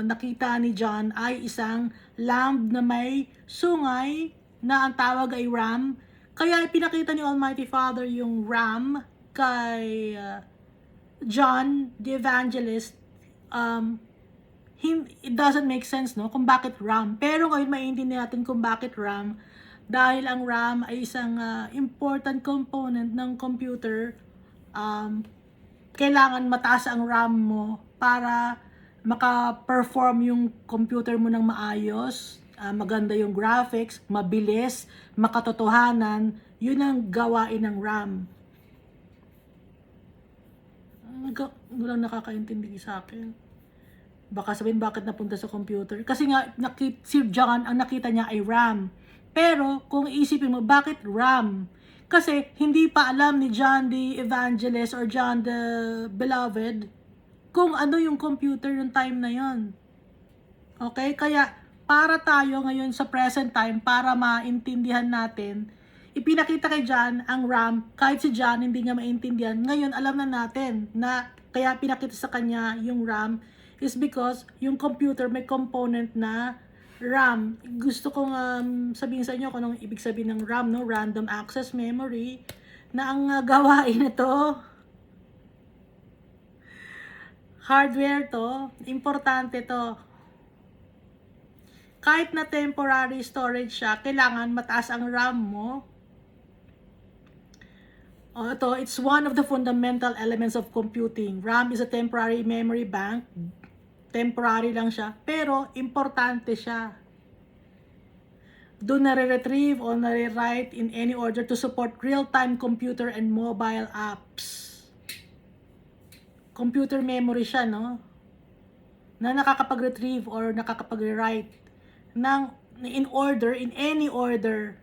nakita ni John ay isang lamb na may sungay na ang tawag ay ram. Kaya pinakita ni Almighty Father yung ram kay John the Evangelist. It doesn't make sense, no, kung bakit ram. Pero ngayon maintindihan natin kung bakit ram. Dahil ang RAM ay isang important component ng computer. Kailangan mataas ang RAM mo para maka-perform yung computer mo ng maayos, maganda yung graphics, mabilis, makatotohanan. Yun ang gawain ng RAM. Walang nakakaintindi sa akin. Baka sabihin bakit napunta sa computer. Kasi nga, si John, ang nakita niya ay RAM. Pero kung iisipin mo, bakit RAM? Kasi hindi pa alam ni John the Evangelist or John the Beloved kung ano yung computer yung time na yon. Okay? Kaya para tayo ngayon sa present time, para maintindihan natin, ipinakita kay John ang RAM. Kahit si John hindi niya maintindihan, ngayon alam na natin na kaya pinakita sa kanya yung RAM is because yung computer may component na RAM. Gusto kong sabihin sa inyo kung anong ibig sabihin ng RAM, no? Random Access Memory, na ang gawain nito, hardware to, importante to. Kahit na temporary storage siya, kailangan mataas ang RAM mo. Ito, it's one of the fundamental elements of computing. RAM is a temporary memory bank. Temporary lang siya, pero importante siya. Do nare-retrieve o nare-write in any order to support real-time computer and mobile apps. Computer memory siya, no? Na nakakapag-retrieve or nakakapag-write in any order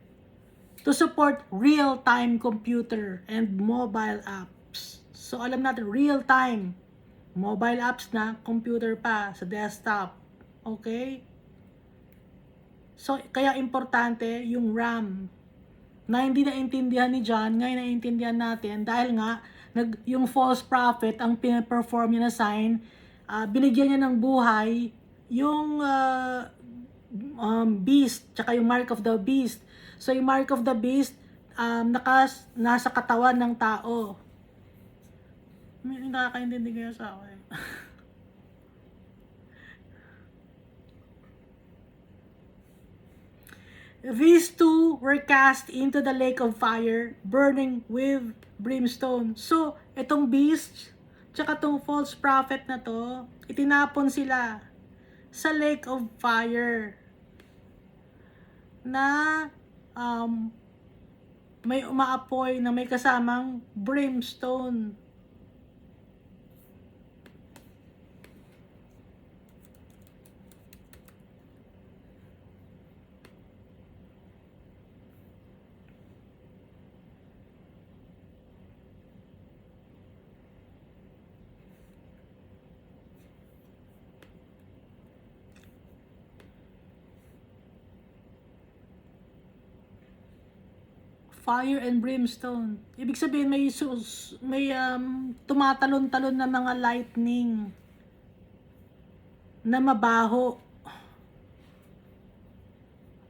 to support real-time computer and mobile apps. So, alam natin, real-time. Mobile apps na, computer pa, sa desktop. Okay? So, kaya importante yung RAM. Na hindi naintindihan ni John, ngayon naintindihan natin dahil nga, yung false prophet, ang pinaperform niya na sign, binigyan niya ng buhay yung beast, tsaka yung mark of the beast. So, yung mark of the beast, nasa katawan ng tao. Hindi nakakaintindi kayo sa akin. These two were cast into the lake of fire, burning with brimstone. So, itong beast, tsaka itong false prophet na to, itinapon sila sa lake of fire na may umaapoy na may kasamang brimstone. Fire and brimstone. Ibig sabihin may tumatalon-talon na mga lightning na mabaho.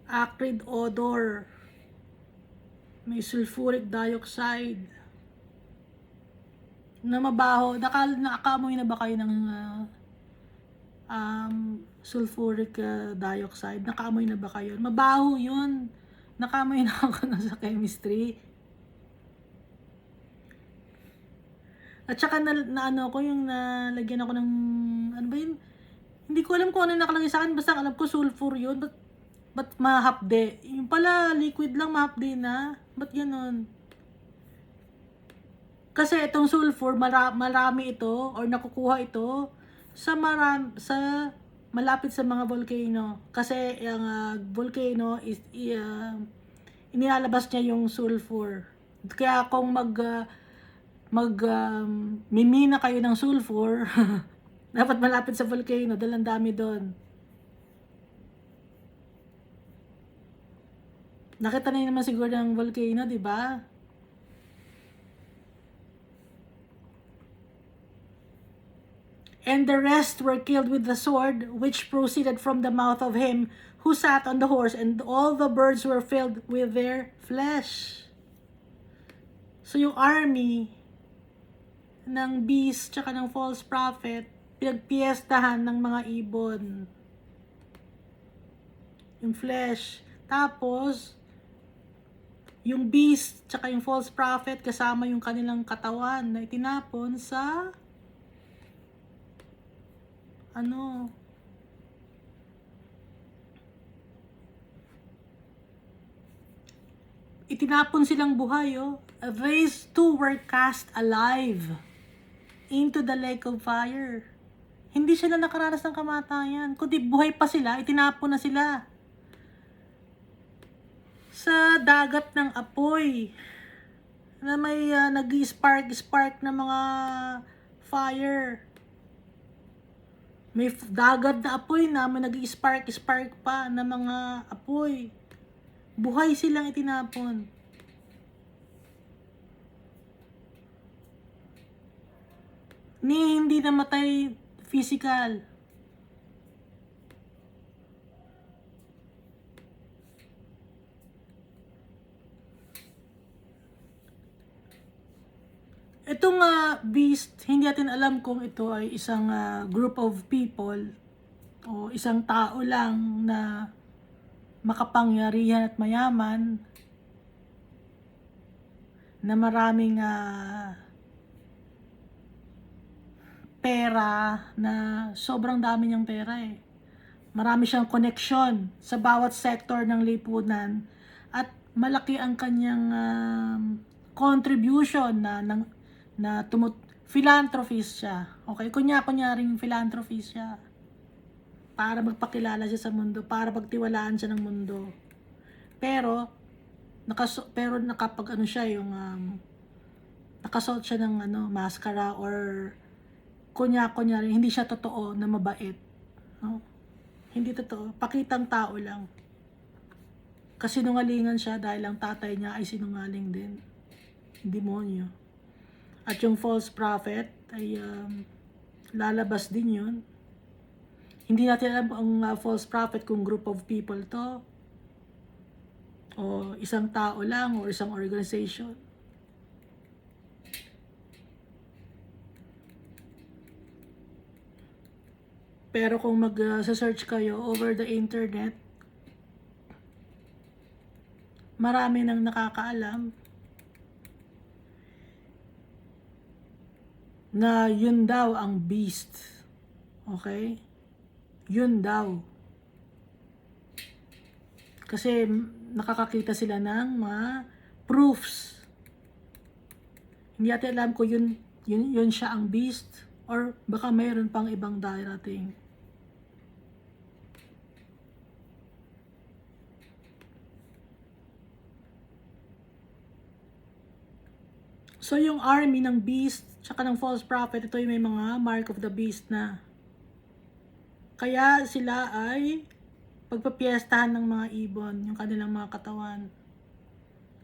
Acrid odor. May sulfuric dioxide na mabaho. Nakaamoy na ba kayo ng sulfuric dioxide? Nakaamoy na ba kayo? Mabaho yun. Nakamoy na ako sa chemistry. At saka ano ko yung nalagyan ako ng, ano ba yun? Hindi ko alam kung ano nakalagay sa akin. Basta alam ko sulfur yun. Ba't mahapde? Yung pala, liquid lang mahapde na. Ba't ganun? Kasi itong sulfur, marami ito, or nakukuha ito, sa malapit sa mga volcano. Kasi yung volcano is inilalabas niya yung sulfur. Kaya kung mimina kayo ng sulfur, dapat malapit sa volcano dahil ang dami doon. Nakita na naman siguro ng volcano, di ba? And the rest were killed with the sword which proceeded from the mouth of him who sat on the horse, and all the birds were filled with their flesh. So yung army ng beast tsaka ng false prophet, pinagpiestahan ng mga ibon. Yung flesh. Tapos, yung beast tsaka yung false prophet kasama yung kanilang katawan na itinapon sa itinapon silang buhay, oh. These two were cast alive into the lake of fire. Hindi sila nakaranas ng kamatayan, kundi buhay pa sila, itinapon na sila sa dagat ng apoy na may nag-spark na mga fire. May dagat na apoy na may nag-spark pa na mga apoy. Buhay silang itinapon. Hindi namatay physical. Itong beast, hindi natin alam kung ito ay isang group of people o isang tao lang na makapangyarihan at mayaman na maraming pera, na sobrang dami niyang pera eh. Marami siyang koneksyon sa bawat sector ng lipunan at malaki ang kanyang contribution na philanthropist siya. Okay, kunyaring philanthropist siya. Para magpakilala siya sa mundo, para pagtiwalaan siya ng mundo. Pero nakapag siya yung nakasuot siya ng maskara or kunyari hindi siya totoo na mabait. No? Hindi totoo, pakitang tao lang. Kasinungalingan siya dahil ang tatay niya ay sinungaling din. Demonyo. At yung false prophet ay lalabas din yun. Hindi natin alam ang false prophet kung group of people to o isang tao lang o isang organization. Pero kung mag-search kayo over the internet, marami nang nakakaalam na yun daw ang beast. Okay? Yun daw. Kasi nakakakita sila ng mga proofs. Hindi natin alam kung yun siya ang beast or baka mayroon pang ibang darating. So yung army ng beast tsaka ng false prophet, ito yung may mga mark of the beast na. Kaya sila ay pagpapiestahan ng mga ibon, yung kanilang mga katawan.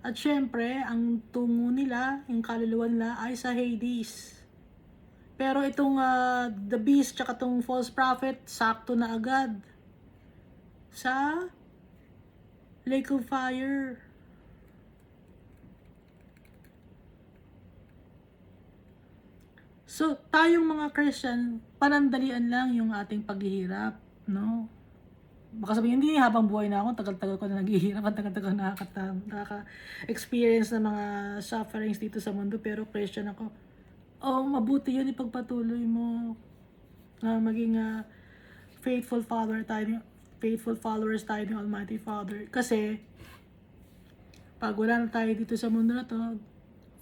At syempre, ang tungo nila, yung kaluluwa nila ay sa Hades. Pero itong the beast tsaka itong false prophet, sakto na agad sa lake of fire. So, tayong mga Christian, panandalian lang yung ating paghihirap, no? Baka sabihin, hindi, habang buhay na ako, tagal-tagal ko na naghihirap, tagal-tagal nakaka-experience ng mga sufferings dito sa mundo, pero Christian ako. Oh, mabuti yun, ipagpatuloy mo na maging faithful followers tayo ng Almighty Father. Kasi, pag wala na tayo dito sa mundo na to,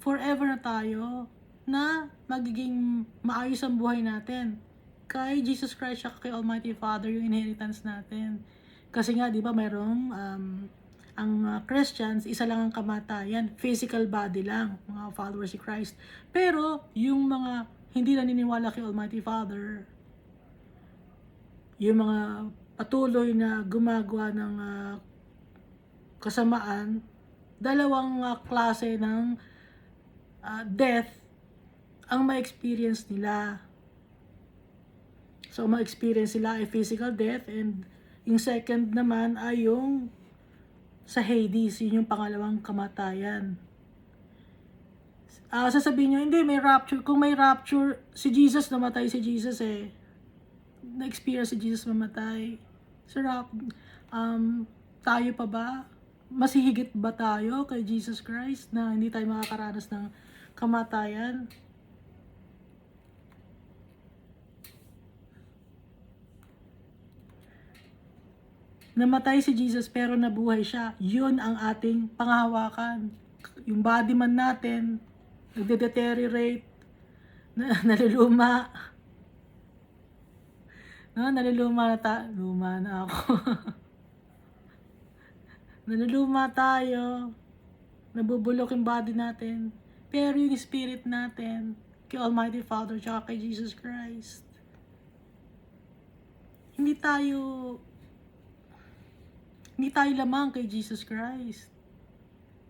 forever na tayo na magiging maayos ang buhay natin. Kay Jesus Christ at kay Almighty Father yung inheritance natin. Kasi nga, di ba, mayroong ang Christians, isa lang ang kamatayan, physical body lang, mga followers ni Christ. Pero, yung mga hindi naniniwala kay Almighty Father, yung mga patuloy na gumagawa ng kasamaan, dalawang klase ng death ang ma-experience nila. So, ma-experience nila ay physical death, and yung second naman ay yung sa Hades, yun yung pangalawang kamatayan. Sasabihin nyo, hindi, may rapture. Kung may rapture, si Jesus, namatay si Jesus eh. Na-experience si Jesus mamatay. So, tayo pa ba? Mas higit ba tayo kay Jesus Christ na hindi tayo makakaranas ng kamatayan? Namatay si Jesus pero nabuhay siya. Yun ang ating panghahawakan. Yung body man natin, nagde-deteriorate, naluluma. No, naluluma luma na ako. Naluluma tayo. Nabubulok yung body natin. Pero yung spirit natin, kay Almighty Father, tsaka kay Jesus Christ. Hindi tayo lamang kay Jesus Christ.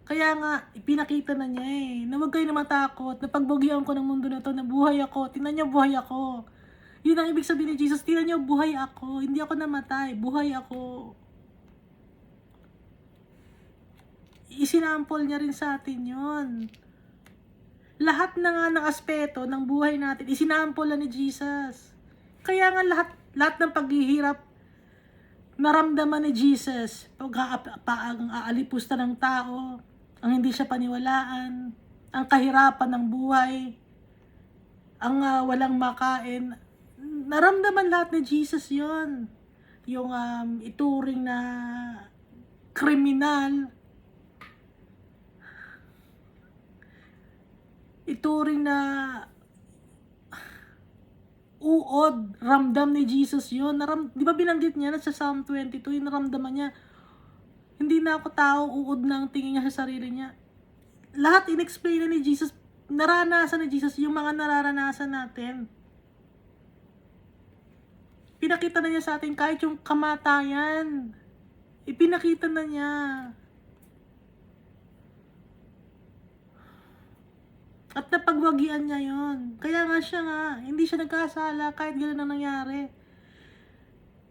Kaya nga, ipinakita na niya na huwag kayo na matakot, na pagbugyan ko ng mundo na to, na buhay ako. Tingnan niyo, buhay ako. Yun ang ibig sabihin ni Jesus, tingnan niyo, buhay ako. Hindi ako namatay, buhay ako. Isinample niya rin sa atin yun. Lahat na nga ng aspeto ng buhay natin, isinample ni Jesus. Kaya nga lahat ng paghihirap, naramdaman ni Jesus. Ang aalipusta ng tao, ang hindi siya paniwalaan, ang kahirapan ng buhay, ang walang makain, naramdaman lahat ni Jesus yon. Yung ituring na kriminal, ituring na uod, ramdam ni Jesus yon. Di ba binanggit niya na sa Psalm 22, yung naramdaman niya, hindi na ako tao, uod na ang tingin niya sa sarili niya. Lahat inexplain na ni Jesus, naranasan ni Jesus yung mga nararanasan natin. Pinakita na niya sa atin kahit yung kamatayan. Ipinakita na niya. At napagwagian niya yon. Kaya nga siya hindi siya nagkasala kahit gano'n ang nangyari.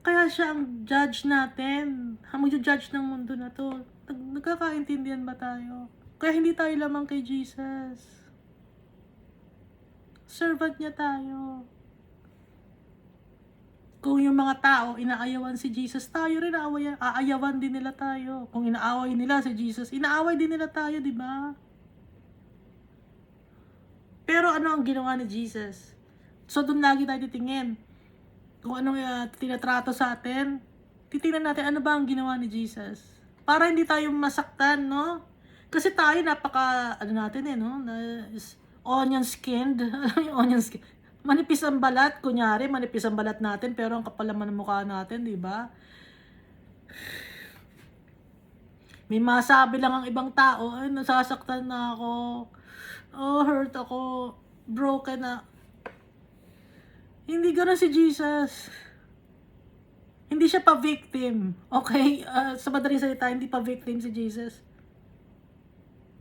Kaya siya ang judge natin. Ang mag-judge ng mundo na to. Nagkakaintindihan ba tayo? Kaya hindi tayo lamang kay Jesus. Servant niya tayo. Kung yung mga tao inaayawan si Jesus, tayo rin aayawan din nila tayo. Kung inaaway nila si Jesus, inaaway din nila tayo, di ba? Pero ano ang ginawa ni Jesus? So doon lagi tayo titingin. Kung anong tinatrato sa atin, titingnan natin ano ba ang ginawa ni Jesus. Para hindi tayo masaktan, no? Kasi tayo onion skinned. Onion skinned. Manipis ang balat, kunyari, manipis ang balat natin, pero ang kapal naman ng mukha natin, di ba? May masabi lang ang ibang tao, ay, nasasaktan na ako, hurt ako, broken na. Hindi gano'n si Jesus. Hindi siya pa-victim, okay? Sa madaling salita, hindi pa-victim si Jesus.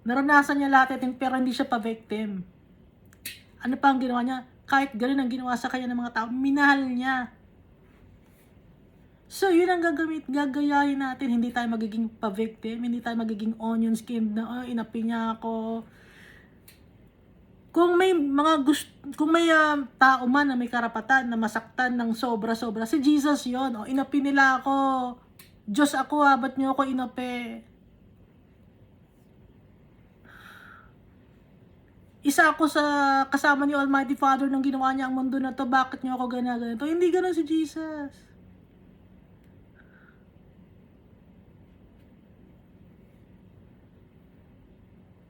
Naranasan niya lahat ito, pero hindi siya pa-victim. Ano pa ang ginawa niya? Kahit gano'n ang ginawa sa kanya ng mga tao, minahal niya. So, yun ang gagayahin natin. Hindi tayo magiging pa-victim, hindi tayo magiging onion skin na, inapi niya ako. Kung may tao man na may karapatan na masaktan ng sobra-sobra, si Jesus yon. Inapi nila ako. Diyos ako ba't niyo ako inapi? Isa ako sa kasama ni Almighty Father nang ginawa niya ang mundo na to. Bakit niyo ako ganito? Hindi ganoon si Jesus.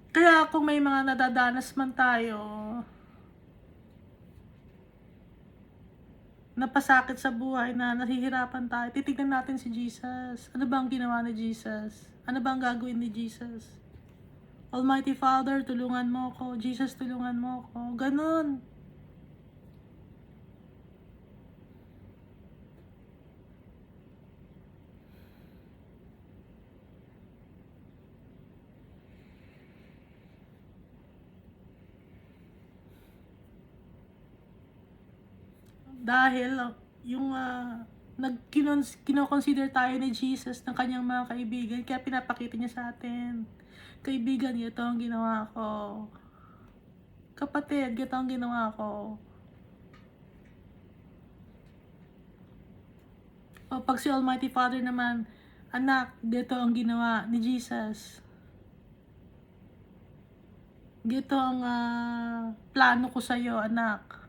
Kaya kung may mga nadadanas man tayo, napasakit sa buhay na nahihirapan tayo, titignan natin si Jesus. Ano ba ang ginawa ni Jesus? Ano ba ang gagawin ni Jesus? Almighty Father, tulungan mo ko. Jesus, tulungan mo ko. Ganun. Dahil yung kinoconsider tayo ni Jesus ng kanyang mga kaibigan, kaya pinapakita niya sa atin. Kaibigan, ito ang ginawa ko. Kapatid, ito ang ginawa ko. O pag si Almighty Father naman, anak, dito ang ginawa ni Jesus. Dito ang plano ko sa'yo, anak.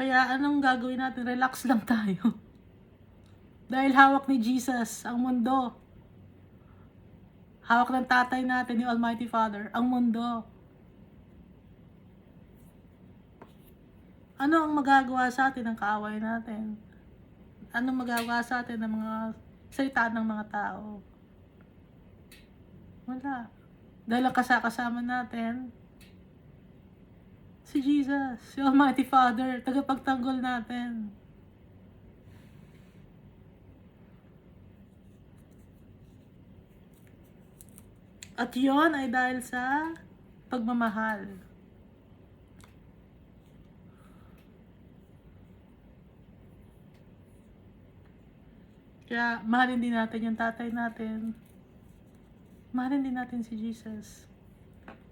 Kaya anong gagawin natin? Relax lang tayo. Dahil hawak ni Jesus ang mundo. Hawak ng tatay natin, yung Almighty Father, ang mundo. Ano ang magagawa sa atin ng kaaway natin? Anong magagawa sa atin ng mga salita ng mga tao? Wala. Dahil ang kasama natin, si Jesus, si Almighty Father, tagapagtanggol natin. At yon ay dahil sa pagmamahal. Kaya mahalin din natin yung tatay natin. Mahalin din natin si Jesus.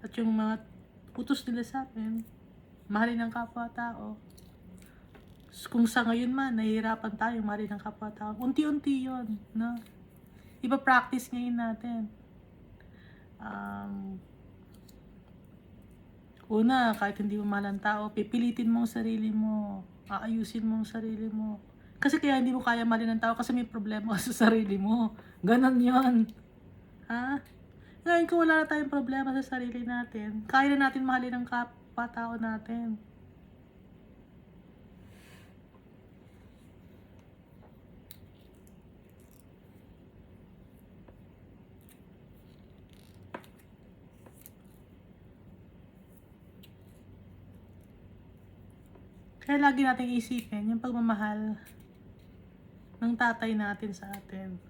At yung mga utos nila sa atin, mahalin ang kapwa-tao. Kung sa ngayon man, nahihirapan tayo mahalin ang kapwa-tao, unti-unti yun, no? Ipa-practice ngayon natin. Una, kahit hindi mo mahal ang tao, pipilitin mo ang sarili mo, aayusin mo ang sarili mo. Kasi kaya hindi mo kaya mahalin ang tao kasi may problema ka sa sarili mo. Ganon yon. Ha? Ngayon, kung wala na tayong problema sa sarili natin, kaya na natin mahalin ang kapwa-tao natin. Kaya lagi nating isipin yung pagmamahal ng tatay natin sa atin.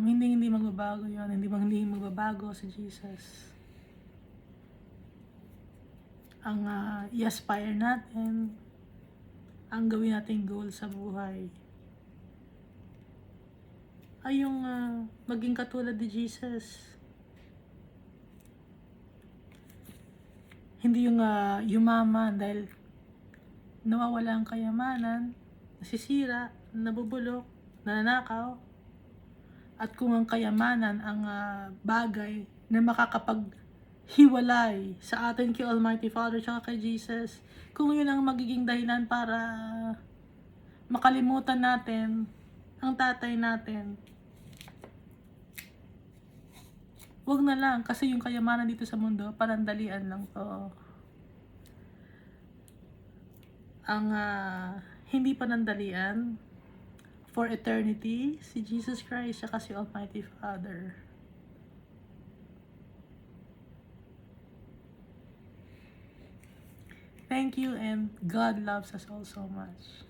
Hindi magbabago yun. Hindi magbabago si Jesus. Ang i-aspire natin, ang gawin nating goal sa buhay, ay yung maging katulad ni Jesus. Hindi yung yumaman dahil nawawala ang kayamanan, nasisira, nabubulok, nananakaw. At kung ang kayamanan ang bagay na makakapaghiwalay sa atin kay Almighty Father at kay Jesus, kung yun ang magiging dahilan para makalimutan natin ang tatay natin, wag na lang, kasi yung kayamanan dito sa mundo, panandalian lang to. Ang hindi panandalian for eternity, si Jesus Christ at si Almighty Father. Thank you, and God loves us all so much.